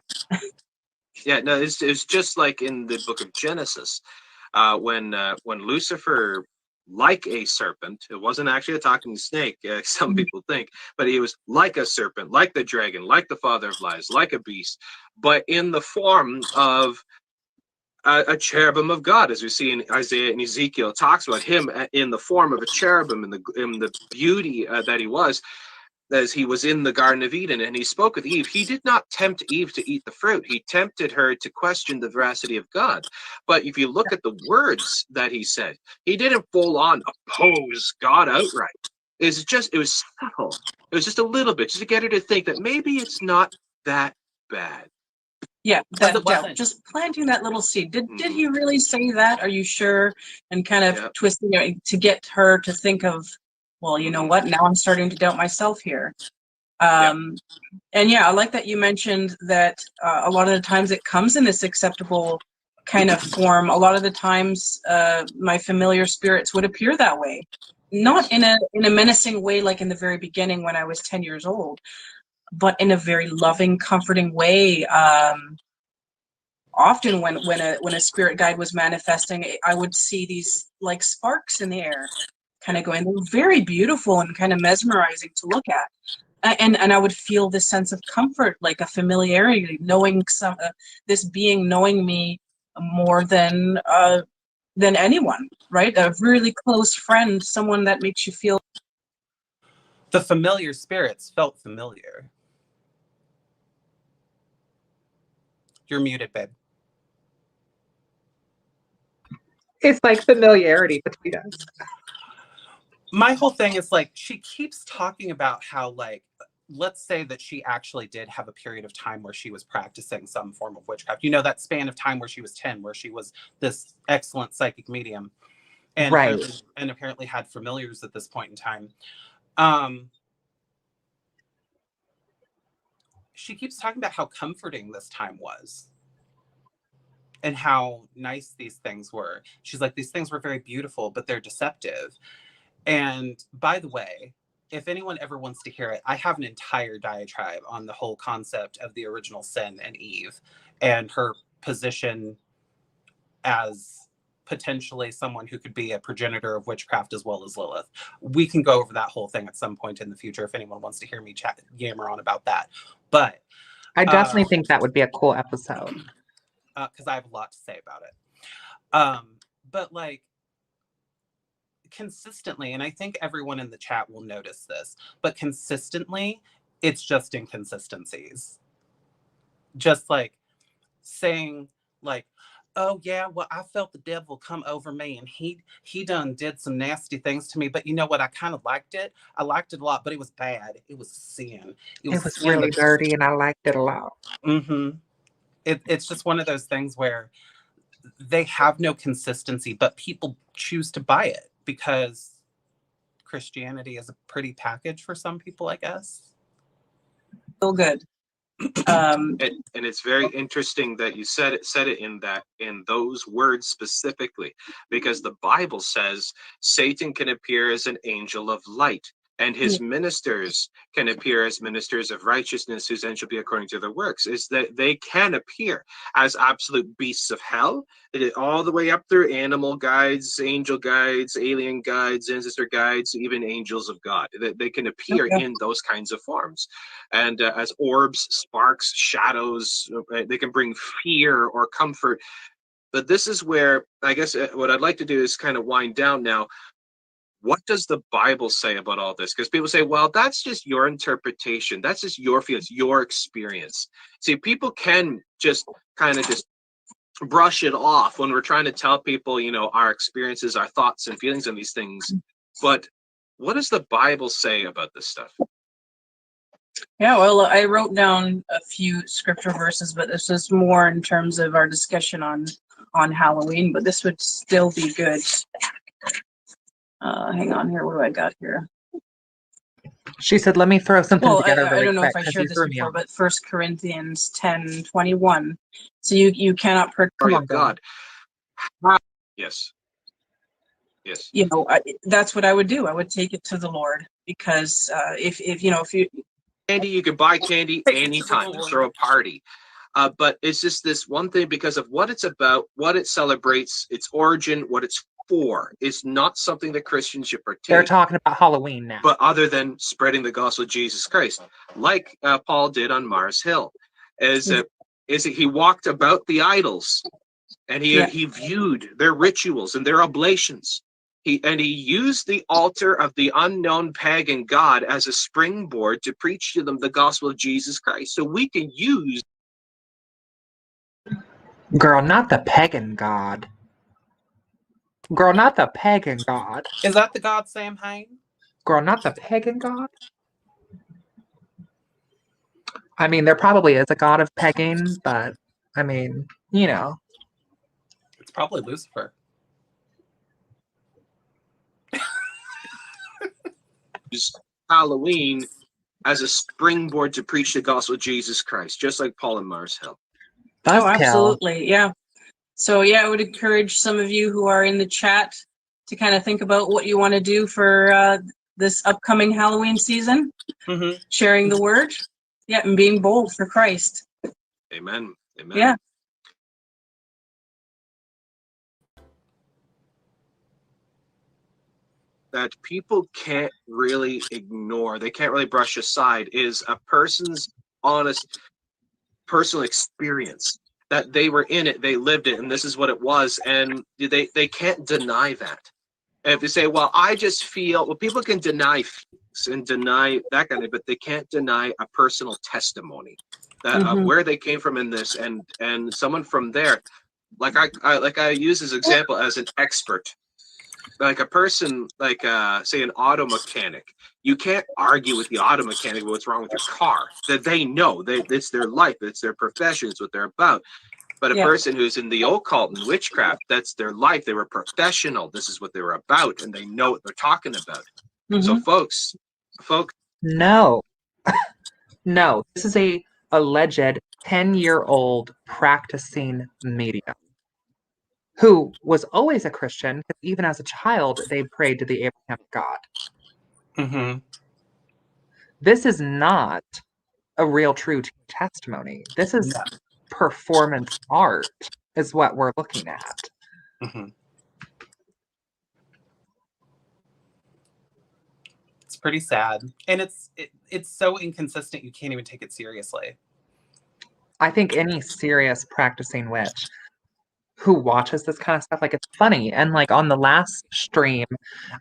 yeah, no, it's just like in the book of Genesis, when Lucifer, like a serpent, it wasn't actually a talking snake, some people think, but he was like a serpent, like the dragon, like the father of lies, like a beast, but in the form of a cherubim of God, as we see in Isaiah and Ezekiel. It talks about him in the form of a cherubim, in the beauty that he was, as he was in the Garden of Eden, and he spoke with Eve. He did not tempt Eve to eat the fruit. He tempted her to question the veracity of God. But if you look at the words that he said, he didn't full on oppose God outright. It was subtle. It was just a little bit, just to get her to think that maybe it's not that bad. Yeah, it wasn't. just planting that little seed. Did he really say that? Are you sure? And kind of twisting it to get her to think of, well, you know what? Now I'm starting to doubt myself here. And yeah, I like that you mentioned that a lot of the times it comes in this acceptable kind of form. A lot of the times, my familiar spirits would appear that way, not in a menacing way like in the very beginning when I was 10 years old, but in a very loving, comforting way. Often when a spirit guide was manifesting, I would see these like sparks in the air kind of going. They were very beautiful and kind of mesmerizing to look at. And I would feel this sense of comfort, like a familiarity, knowing this being knowing me more than anyone, right? A really close friend, someone that makes you feel. The familiar spirits felt familiar. You're muted, babe. It's like familiarity between us. My whole thing is like, she keeps talking about how, like, let's say that she actually did have a period of time where she was practicing some form of witchcraft. You know, that span of time where she was 10, where she was this excellent psychic medium, and apparently had familiars at this point in time. She keeps talking about how comforting this time was and how nice these things were. She's like, these things were very beautiful, but they're deceptive. And by the way, if anyone ever wants to hear it, I have an entire diatribe on the whole concept of the original sin and Eve and her position as potentially someone who could be a progenitor of witchcraft as well as Lilith. We can go over that whole thing at some point in the future if anyone wants to hear me yammer on about that. But I definitely think that would be a cool episode. Because I have a lot to say about it. But like, consistently, and I think everyone in the chat will notice this, but consistently, it's just inconsistencies. Just like saying like, oh yeah, well, I felt the devil come over me and he done did some nasty things to me, but you know what? I kind of liked it. I liked it a lot, but it was bad. It was sin. It was really dirty and I liked it a lot. Mm-hmm. It's just one of those things where they have no consistency, but people choose to buy it because Christianity is a pretty package for some people, I guess. Feel good. And it's very interesting that you said it in those words specifically, because the Bible says Satan can appear as an angel of light. and his ministers can appear as ministers of righteousness, whose end shall be according to their works, is that they can appear as absolute beasts of hell, all the way up through animal guides, angel guides, alien guides, ancestor guides, even angels of God. They can appear in those kinds of forms. And as orbs, sparks, shadows, they can bring fear or comfort. But this is where, I guess, what I'd like to do is kind of wind down now. What does the Bible say about all this? Because people say, well, that's just your interpretation. That's just your feelings, your experience. See, people can just kind of just brush it off when we're trying to tell people, you know, our experiences, our thoughts and feelings on these things. But what does the Bible say about this stuff? Yeah, well, I wrote down a few scripture verses, but this is more in terms of our discussion on Halloween, but this would still be good. Hang on here. What do I got here? She said, let me throw something Well, together I really don't know quick if I because shared you this threw me before, off. but 1 Corinthians 10:21. So you cannot Come on, God. Yes. Yes. You know, that's what I would do. I would take it to the Lord, because if you know, if you Candy, you can buy candy take it to the anytime and Lord. throw a party. But it's just this one thing because of what it's about, what it celebrates, its origin, what it's for. It's not something that Christians should partake. They're talking about Halloween now. But other than spreading the gospel of Jesus Christ, like Paul did on Mars Hill, is he walked about the idols, and he viewed their rituals and their oblations. He used the altar of the unknown pagan god as a springboard to preach to them the gospel of Jesus Christ. So we can use. Girl, not the pagan god. Girl, not the pagan god. Is that the god Samhain? Girl, not the pagan god. I mean, there probably is a god of pegging, but I mean, you know. It's probably Lucifer. Use Halloween as a springboard to preach the gospel of Jesus Christ, just like Paul and Mars Hill. Oh, absolutely. Yeah. So yeah, I would encourage some of you who are in the chat to kind of think about what you want to do for this upcoming Halloween season. Mm-hmm. Sharing the word. Yeah, and being bold for Christ. Amen. Amen. Yeah. That people can't really ignore, they can't really brush aside, is a person's honest personal experience, that they were in it, they lived it, and this is what it was, and they can't deny that. And if you say, well, I just feel, well, people can deny things and deny that kind of, but they can't deny a personal testimony that of where they came from in this, and someone from there, like I use this example as an expert. Like a person, like say an auto mechanic, you can't argue with the auto mechanic what's wrong with your car. That they know, it's their life, it's their profession, it's what they're about. But a person who's in the occult and witchcraft, that's their life. They were professional. This is what they were about, and they know what they're talking about. So, folks, no, no, this is a alleged 10-year-old practicing medium who was always a Christian, because even as a child, they prayed to the Abrahamic God. Mm-hmm. This is not a real true testimony. This is performance art, is what we're looking at. Mm-hmm. It's pretty sad. And it's so inconsistent you can't even take it seriously. I think any serious practicing witch who watches this kind of stuff, like, it's funny. And like on the last stream,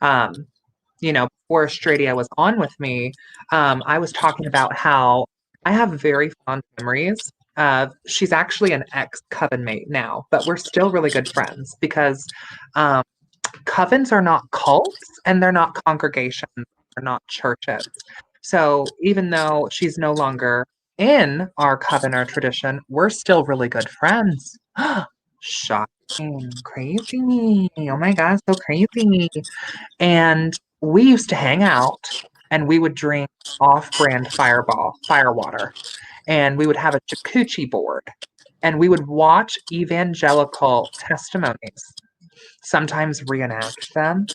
you know, before Stradia was on with me, I was talking about how I have very fond memories of, she's actually an ex-coven mate now, but we're still really good friends because covens are not cults and they're not congregations, they're not churches. So even though she's no longer in our coven or tradition, we're still really good friends. Shocking. Crazy. Oh my God, so crazy. And we used to hang out and we would drink off-brand firewater. And we would have a jacuzzi board and we would watch evangelical testimonies, sometimes reenact them.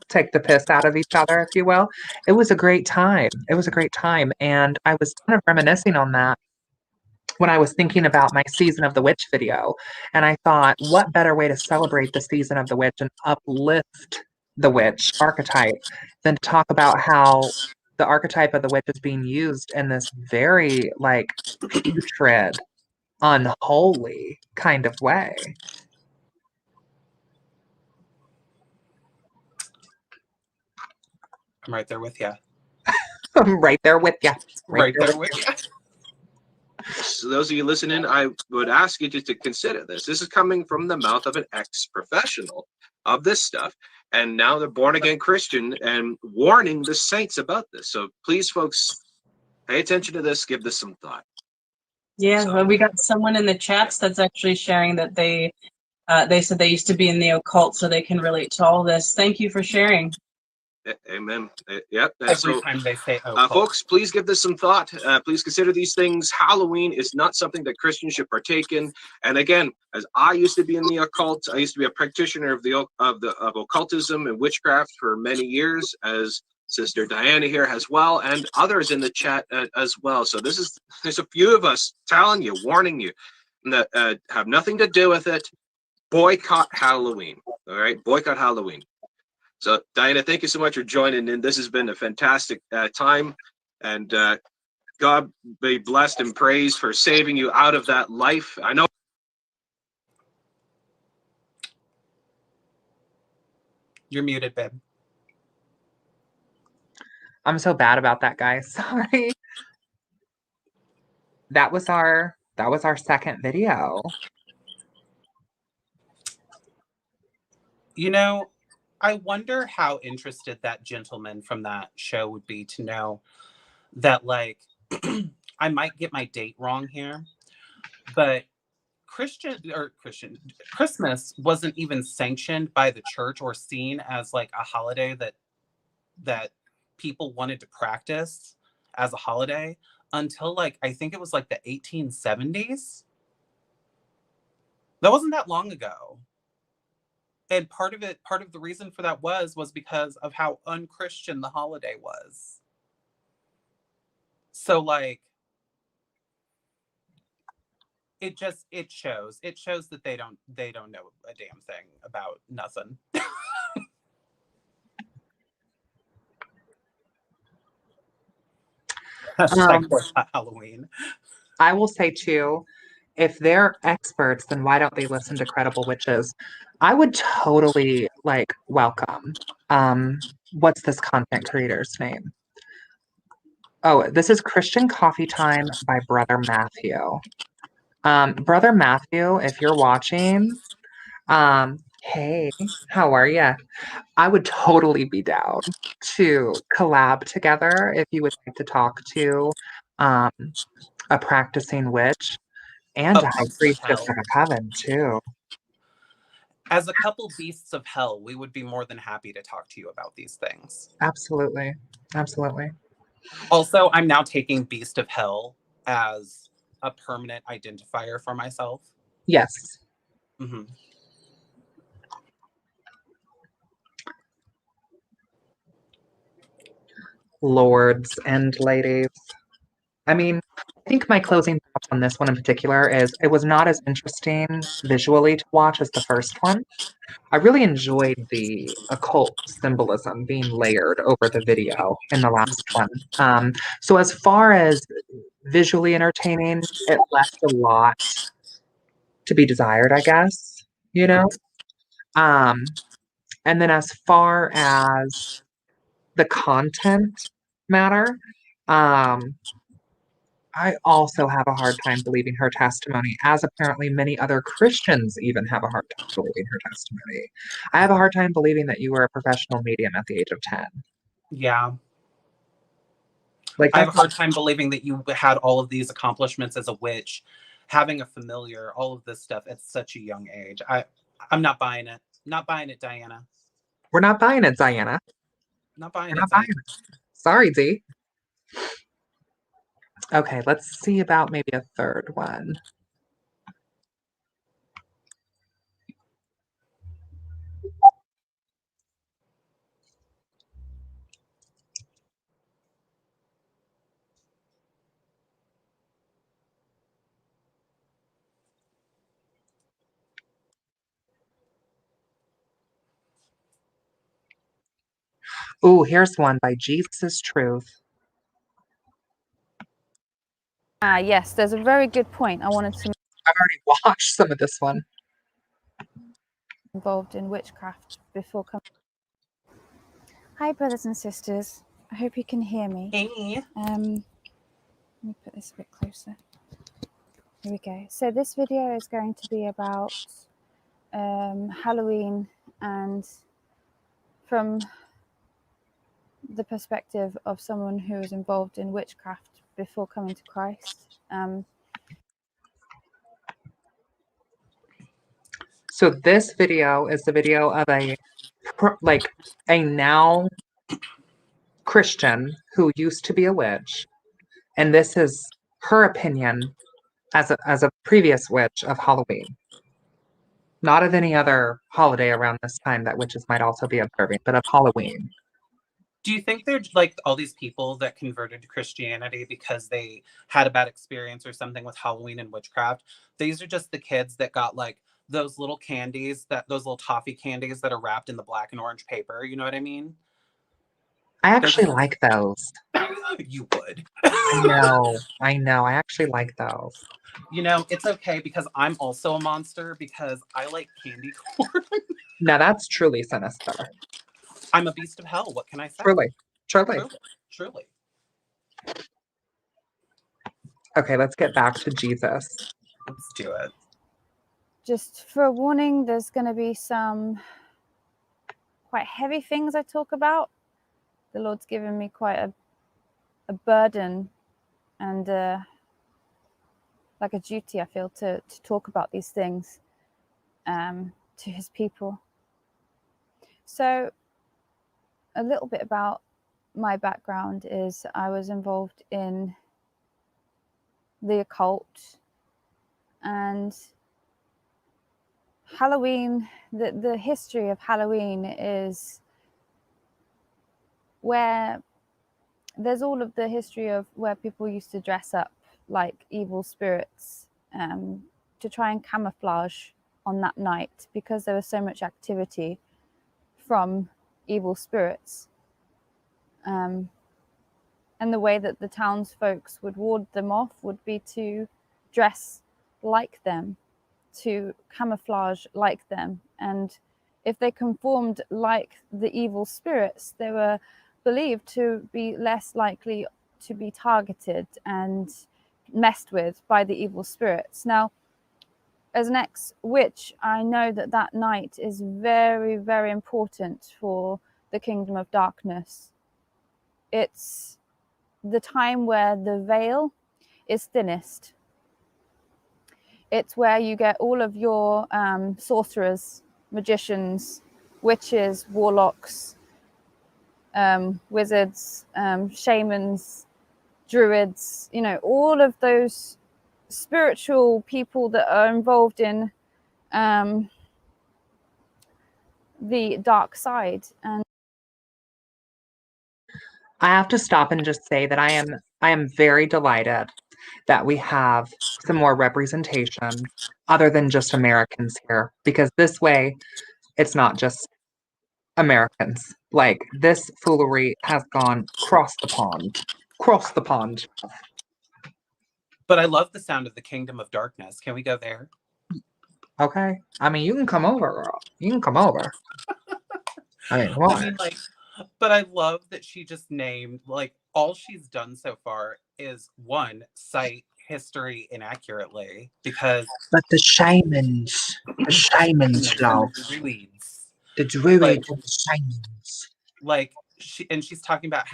take the piss out of each other, if you will. It was a great time. It was a great time. And I was kind of reminiscing on that when I was thinking about my Season of the Witch video. And I thought, what better way to celebrate the Season of the Witch and uplift the witch archetype than to talk about how the archetype of the witch is being used in this very like putrid, unholy kind of way. I'm right there with you. I'm right there with you. Right there with you. So those of you listening, I would ask you just to consider this. This is coming from the mouth of an ex-professional of this stuff. And now they're born again Christian and warning the saints about this. So please, folks, pay attention to this. Give this some thought. Yeah, well, we got someone in the chats that's actually sharing that they said they used to be in the occult, so they can relate to all this. Thank you for sharing. Amen. Yep. Every time they say, folks, please give this some thought. Please consider these things. Halloween is not something that Christians should partake in. And again, as I used to be in the occult, I used to be a practitioner of occultism and witchcraft for many years, as Sister Diana here as well, and others in the chat as well. So there's a few of us telling you, warning you, that have nothing to do with it. Boycott Halloween. All right, boycott Halloween. So, Diana, thank you so much for joining in. This has been a fantastic time, and God be blessed and praised for saving you out of that life. I know. You're muted, babe. I'm so bad about that, guys. Sorry. That was our second video. I wonder how interested that gentleman from that show would be to know that, like, I might get my date wrong here, but Christmas wasn't even sanctioned by the church or seen as like a holiday that people wanted to practice as a holiday until like, I think it was like the 1870s. That wasn't that long ago. And part of the reason for that was because of how unchristian the holiday was. So like, it shows that they don't know a damn thing about nothing. Halloween. I will say too, if they're experts, then why don't they listen to Credible Witches? I would totally like welcome. What's this content creator's name? Oh, this is Christian Coffee Time by Brother Matthew. Brother Matthew, if you're watching, hey, how are you? I would totally be down to collab together if you would like to talk to a practicing witch and a high priestess of a coven too. As a couple beasts of hell, we would be more than happy to talk to you about these things. Absolutely. Absolutely. Also, I'm now taking Beast of Hell as a permanent identifier for myself. Yes. Mm-hmm. Lords and ladies. I mean, I think my closing thoughts on this one in particular is it was not as interesting visually to watch as the first one. I really enjoyed the occult symbolism being layered over the video in the last one. So as far as visually entertaining, it left a lot to be desired, I guess, you know? And then as far as the content matter, I also have a hard time believing her testimony, as apparently many other Christians even have a hard time believing her testimony. I have a hard time believing that you were a professional medium at the age of 10. Yeah. Like, I have a hard time believing that you had all of these accomplishments as a witch, having a familiar, all of this stuff at such a young age. I'm not buying it. Not buying it, Diana. We're not buying it, Diana. Not buying We're it. not buying it. Sorry, D. Okay, let's see about maybe a third one. Ooh, here's one by Jesus Truth. Yes, there's a very good point. I wanted to I've already watched some of this one. involved in witchcraft before coming. Hi, brothers and sisters. I hope you can hear me. Hey. Let me put this a bit closer. Here we go. So this video is going to be about Halloween, and from the perspective of someone who was involved in witchcraft before coming to Christ. So this video is the video of a now Christian who used to be a witch, and this is her opinion as a previous witch of Halloween, not of any other holiday around this time that witches might also be observing, but of Halloween. Do you think they're like all these people that converted to Christianity because they had a bad experience or something with Halloween and witchcraft? These are just the kids that got like those little candies, those little toffee candies that are wrapped in the black and orange paper. You know what I mean? I actually like those. You would. I know. I actually like those. You know, it's okay because I'm also a monster because I like candy corn. Now that's truly sinister. I'm a beast of hell. What can I say? Truly. Okay, let's get back to Jesus. Let's do it. Just for a warning, there's going to be some quite heavy things I talk about. The Lord's given me quite a burden and like a duty, I feel, to talk about these things to his people. So a little bit about my background is I was involved in the occult, and Halloween, the history of Halloween is where there's all of the history of where people used to dress up like evil spirits to try and camouflage on that night because there was so much activity from evil spirits. And the way that the townsfolk would ward them off would be to dress like them, to camouflage like them. And if they conformed like the evil spirits, they were believed to be less likely to be targeted and messed with by the evil spirits. Now, as an ex-witch, I know that that night is very, very important for the kingdom of darkness. It's the time where the veil is thinnest. It's where you get all of your sorcerers, magicians, witches, warlocks, wizards, shamans, druids, you know, all of those spiritual people that are involved in the dark side. And I have to stop and just say that I am very delighted that we have some more representation other than just Americans here, because this way it's not just Americans. Like, this foolery has gone across the pond. Cross the pond. But I love the sound of the kingdom of darkness. Can we go there? Okay. I mean, you can come over, girl. You can come over. I mean, what? I mean, like, but I love that she just named, like, all she's done so far is one, cite history inaccurately because But the shamans, love. The druids Like- and the shamans. like she's talking about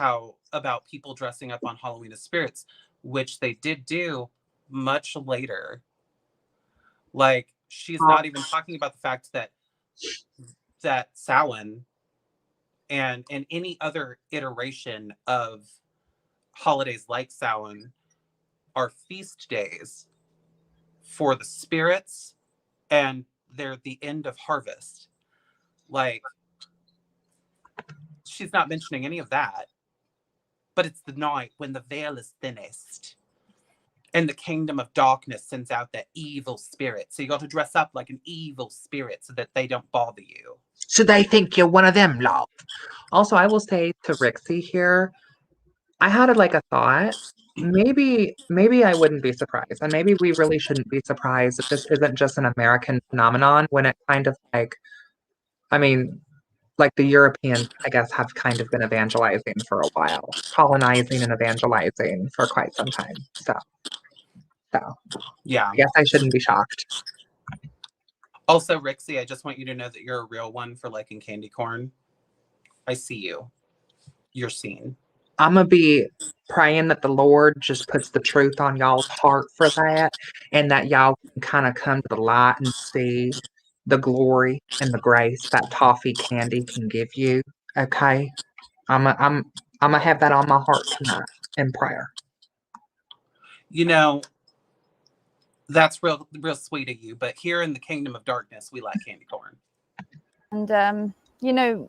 about people dressing up on Halloween as spirits, which they did do much later. Like, she's not even talking about the fact that Samhain and any other iteration of holidays like Samhain are feast days for the spirits, and they're the end of harvest. Like, she's not mentioning any of that, but it's the night when the veil is thinnest and the kingdom of darkness sends out their evil spirit. So you got to dress up like an evil spirit so that they don't bother you. So they think you're one of them, love. Also, I will say to Rixie here, I had like a thought. Maybe I wouldn't be surprised. And maybe we really shouldn't be surprised that this isn't just an American phenomenon when it kind of like, I mean, like the Europeans, I guess, have kind of been evangelizing for a while, colonizing and evangelizing for quite some time. So Yeah. I guess I shouldn't be shocked. Also, Rixie, I just want you to know that you're a real one for liking candy corn. I see you. You're seen. I'm gonna be praying that the Lord just puts the truth on y'all's heart for that, and that y'all can kind of come to the light and see the glory and the grace that toffee candy can give you. Okay, I'm gonna have that on my heart tonight in prayer. You know, that's real sweet of you. But here in the kingdom of darkness, we like candy corn. And you know,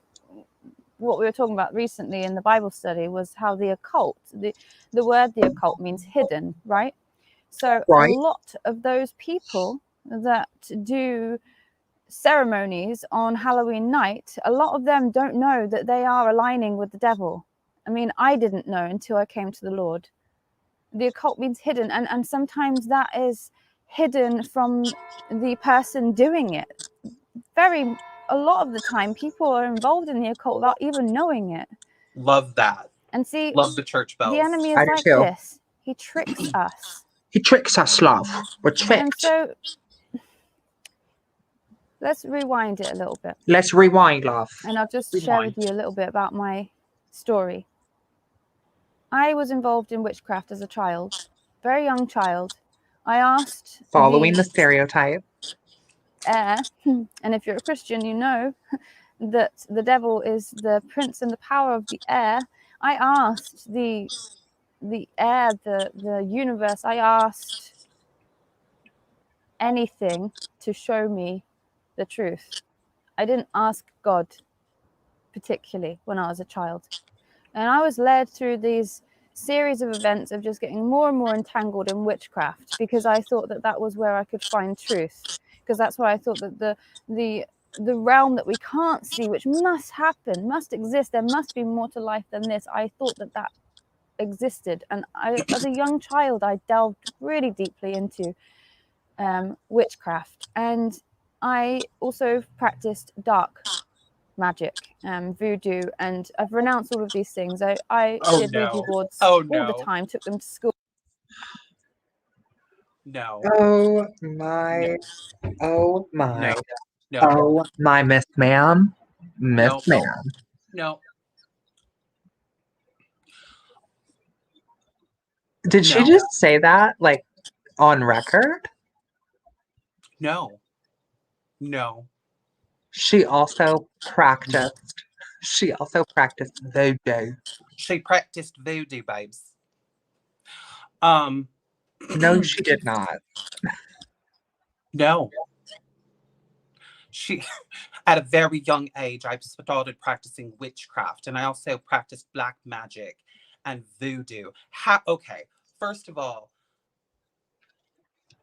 what we were talking about recently in the Bible study was how the occult, the word the occult means hidden, right? So Right. a lot of those people that do ceremonies on Halloween night, a lot of them don't know that they are aligning with the devil. I mean, I didn't know until I came to the Lord. The occult means hidden, and sometimes that is hidden from the person doing it. A lot of the time, people are involved in the occult without even knowing it. Love that. And see, Love the church bells. the enemy is I do like too. this. He tricks us. He tricks us, love. We're And tricked. so let's rewind it a little bit. Let's rewind, love. And I'll just share with you a little bit about my story. I was involved in witchcraft as a child, very young child. I asked Following the stereotype. air, and if you're a Christian, you know that the devil is the prince and the power of the air. I asked the air, the universe, I asked anything to show me the truth. I didn't ask God particularly when I was a child. And I was led through these series of events of just getting more and more entangled in witchcraft because I thought that that was where I could find truth. Because that's why I thought that the realm that we can't see, which must happen, must exist, there must be more to life than this. I thought that that existed. And as a young child, I delved really deeply into witchcraft. And I also practiced dark magic, voodoo, and I've renounced all of these things. I did Ouija boards all the time, took them to school. No. Oh my. No. Oh my. No. Oh my, Miss Ma'am. Miss No. Ma'am. No. Did she just say that like on record? No. No. She also practiced voodoo. She practiced voodoo, babes. No, she did not. No. She, at a very young age, I started practicing witchcraft, and I also practiced black magic and voodoo. Okay, first of all,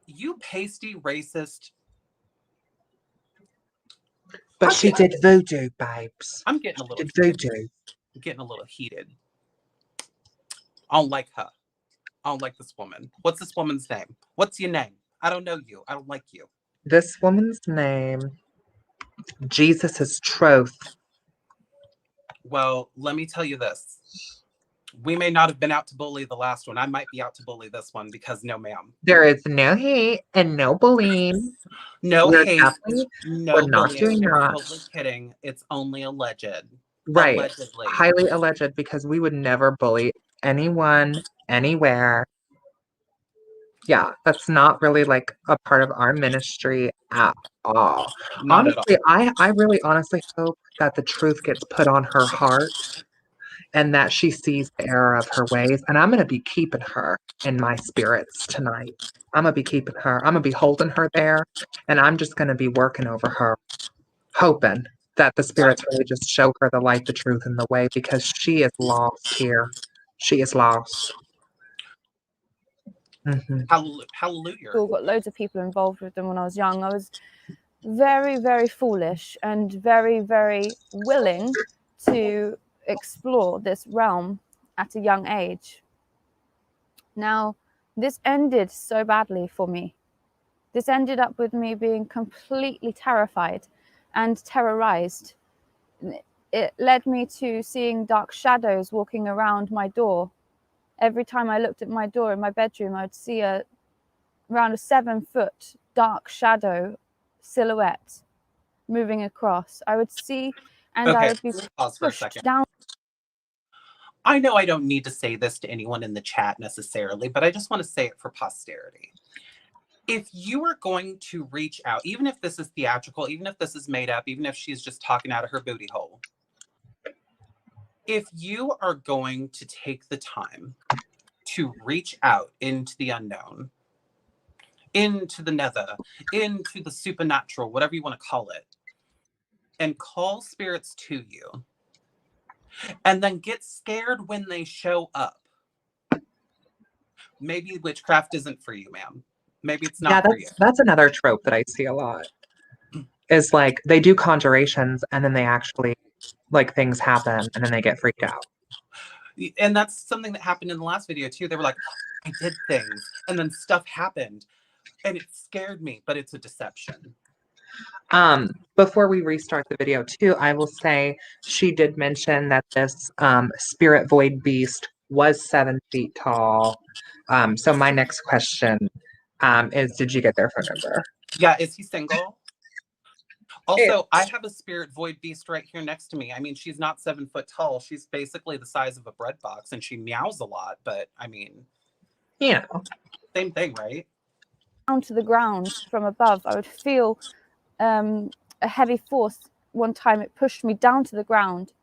you pasty racist. But she did voodoo, babes. I'm getting a little did voodoo. I'm getting a little heated. I don't like her. I don't like this woman. What's this woman's name? What's your name? I don't know you. I don't like you. This woman's name, Jesus' Truth. Well, let me tell you this. We may not have been out to bully the last one. I might be out to bully this one because no, ma'am. There is no hate and no bullying. No hate. No we're not bullying. doing that. Totally kidding. It's only alleged. Right. Allegedly. Highly alleged, because we would never bully anyone, anywhere. Yeah, that's not really like a part of our ministry at all. Not honestly, at all. I really honestly hope that the truth gets put on her heart and that she sees the error of her ways. And I'm going to be keeping her in my spirits tonight. I'm going to be keeping her. I'm going to be holding her there. And I'm just going to be working over her, hoping that the spirits really just show her the light, the truth, and the way, because she is lost here. She is lost. Mm-hmm. Hallelujah. Got loads of people involved with them when I was young. I was very, very foolish and very, very willing to explore this realm at a young age. Now, this ended so badly for me. This ended up with me being completely terrified and terrorized. It led me to seeing dark shadows walking around my door. Every time I looked at my door in my bedroom, I would see around a 7-foot dark shadow silhouette moving across. I would see, and I Okay, would be pause for a pushed second. down. I know I don't need to say this to anyone in the chat necessarily, but I just want to say it for posterity. If you are going to reach out, even if this is theatrical, even if this is made up, even if she's just talking out of her booty hole, if you are going to take the time to reach out into the unknown, into the nether, into the supernatural, whatever you want to call it, and call spirits to you, and then get scared when they show up, maybe witchcraft isn't for you, ma'am. Maybe it's not for you. That's another trope that I see a lot. Is like they do conjurations and then they actually like things happen and then they get freaked out. And that's something that happened in the last video too. They were like, I did things and then stuff happened and it scared me, but it's a deception. Before we restart the video too, I will say she did mention that this spirit void beast was 7 feet tall. So my next question is, did you get their phone number? Yeah, is he single? Also, I have a spirit void beast right here next to me. I mean, she's not 7 foot tall. She's basically the size of a bread box and she meows a lot, but I mean, same thing, right? Down to the ground from above, I would feel a heavy force. One time it pushed me down to the ground.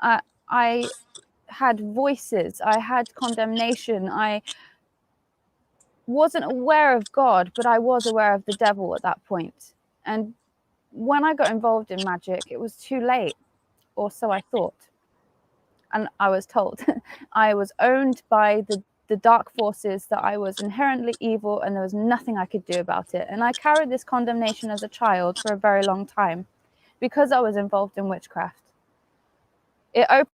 I had voices, I had condemnation. I wasn't aware of God, but I was aware of the devil at that point. And when I got involved in magic, it was too late, or so I thought. And I was told I was owned by the dark forces, that I was inherently evil and there was nothing I could do about it. And I carried this condemnation as a child for a very long time because I was involved in witchcraft. It opened.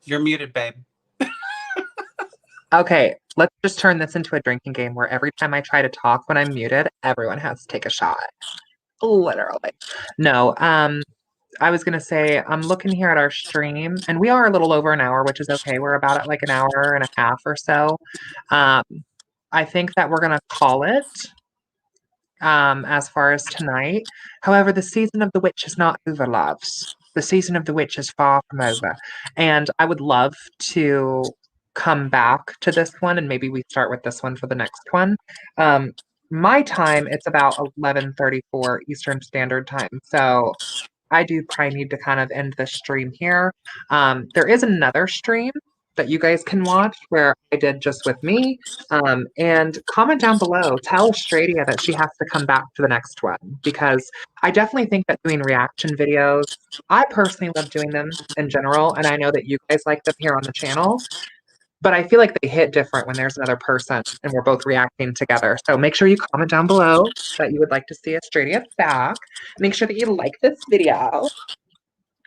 You're muted, babe. Okay, let's just turn this into a drinking game where every time I try to talk when I'm muted, everyone has to take a shot. Literally. No, I was gonna say, I'm looking here at our stream, and we are a little over an hour, which is okay. We're about at like an hour and a half or so. I think that we're gonna call it as far as tonight. However, the season of the witch is not over, loves. The season of the witch is far from over. And I would love to come back to this one, and maybe we start with this one for the next one. My time, it's about 11:34 Eastern Standard Time. So I do probably need to kind of end the stream here. There is another stream that you guys can watch where I did just with me. And comment down below, tell Stradia that she has to come back to the next one, because I definitely think that doing reaction videos, I personally love doing them in general, and I know that you guys like them here on the channel. But I feel like they hit different when there's another person and we're both reacting together. So make sure you comment down below that you would like to see Australia back. Make sure that you like this video.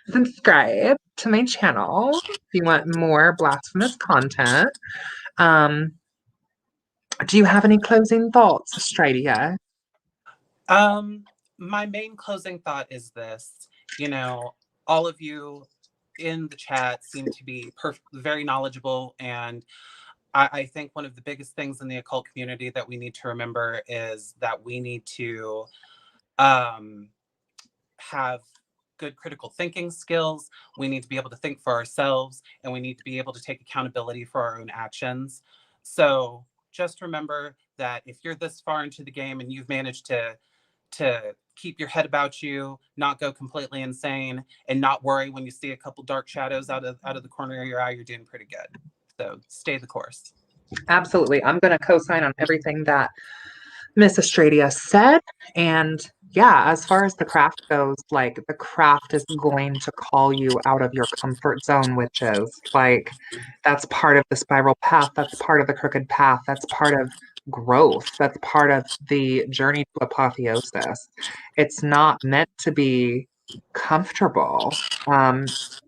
Subscribe to my channel if you want more blasphemous content. Do you have any closing thoughts, Australia? My main closing thought is this. You know, all of you in the chat seem to be very knowledgeable, and I think one of the biggest things in the occult community that we need to remember is that we need to have good critical thinking skills. We need to be able to think for ourselves, and we need to be able to take accountability for our own actions. So just remember that if you're this far into the game and you've managed to keep your head about you, not go completely insane, and not worry when you see a couple dark shadows out of the corner of your eye, you're doing pretty good. So stay the course. Absolutely. I'm going to co-sign on everything that Miss Estradia said. And yeah, as far as the craft goes, like the craft is going to call you out of your comfort zone, witches. Like that's part of the spiral path. That's part of the crooked path. That's part of growth. That's part of the journey to apotheosis. It's not meant to be comfortable.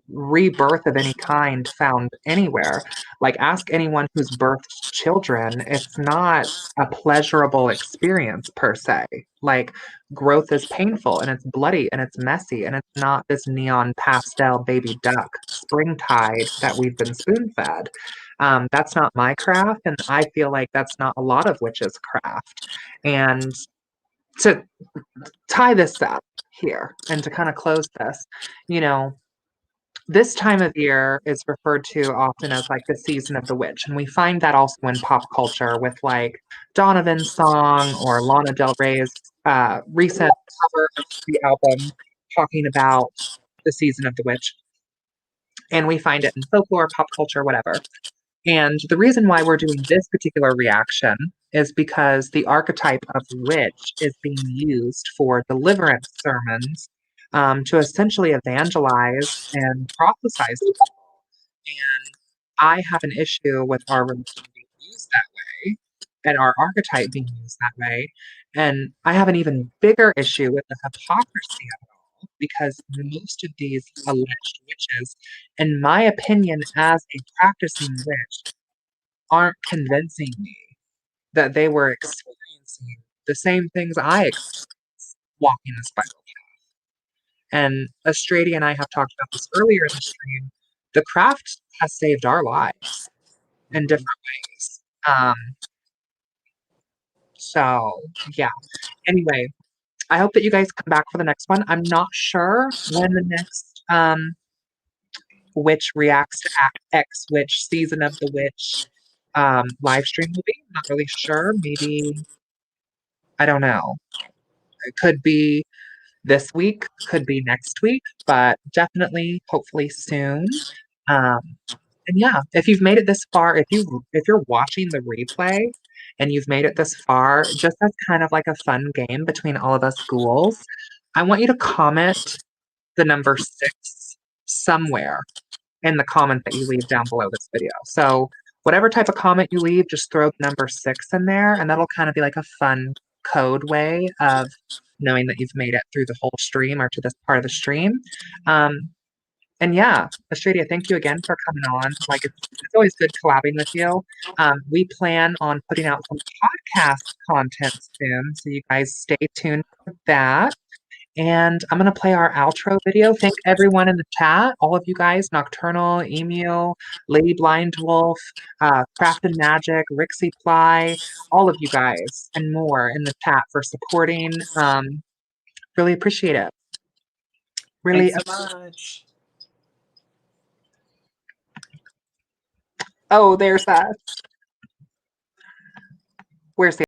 Rebirth of any kind found anywhere. Like, ask anyone who's birthed children. It's not a pleasurable experience per se. Like, growth is painful and it's bloody and it's messy and it's not this neon pastel baby duck springtide that we've been spoon fed. That's not my craft, and I feel like that's not a lot of witches' craft. And to tie this up here and to kind of close this, you know, this time of year is referred to often as like the season of the witch. And we find that also in pop culture with like Donovan's song or Lana Del Rey's recent cover of the album talking about the season of the witch. And we find it in folklore, pop culture, whatever. And the reason why we're doing this particular reaction is because the archetype of witch is being used for deliverance sermons to essentially evangelize and prophesize to people. And I have an issue with our religion being used that way and our archetype being used that way. And I have an even bigger issue with the hypocrisy of it all because most of these alleged witches, in my opinion, as a practicing witch, aren't convincing me that they were experiencing the same things I experienced walking the spiral path. And Estrady and I have talked about this earlier in the stream. The craft has saved our lives in different ways. So yeah. Anyway, I hope that you guys come back for the next one. I'm not sure when the next Witch Reacts to X Witch Season of the Witch live stream will be. I'm not really sure. Maybe, I don't know. It could be this week, could be next week, but definitely, hopefully soon. Um, and yeah, if you've made it this far, if you're watching the replay and you've made it this far, just as kind of like a fun game between all of us ghouls, I want you to comment the number 6 somewhere in the comment that you leave down below this video. So whatever type of comment you leave, just throw the number 6 in there, and that'll kind of be like a fun code way of knowing that you've made it through the whole stream or to this part of the stream. And yeah, Estradia, thank you again for coming on. Like, it's always good collabing with you. We plan on putting out some podcast content soon, so you guys stay tuned for that. And I'm going to play our outro video. Thank everyone in the chat, all of you guys, Nocturnal, Emu, Lady Blind Wolf, Craft and Magic, Rixie Ply, all of you guys and more in the chat for supporting. Really appreciate it. Really. Thanks so much. Oh, there's that. Where's the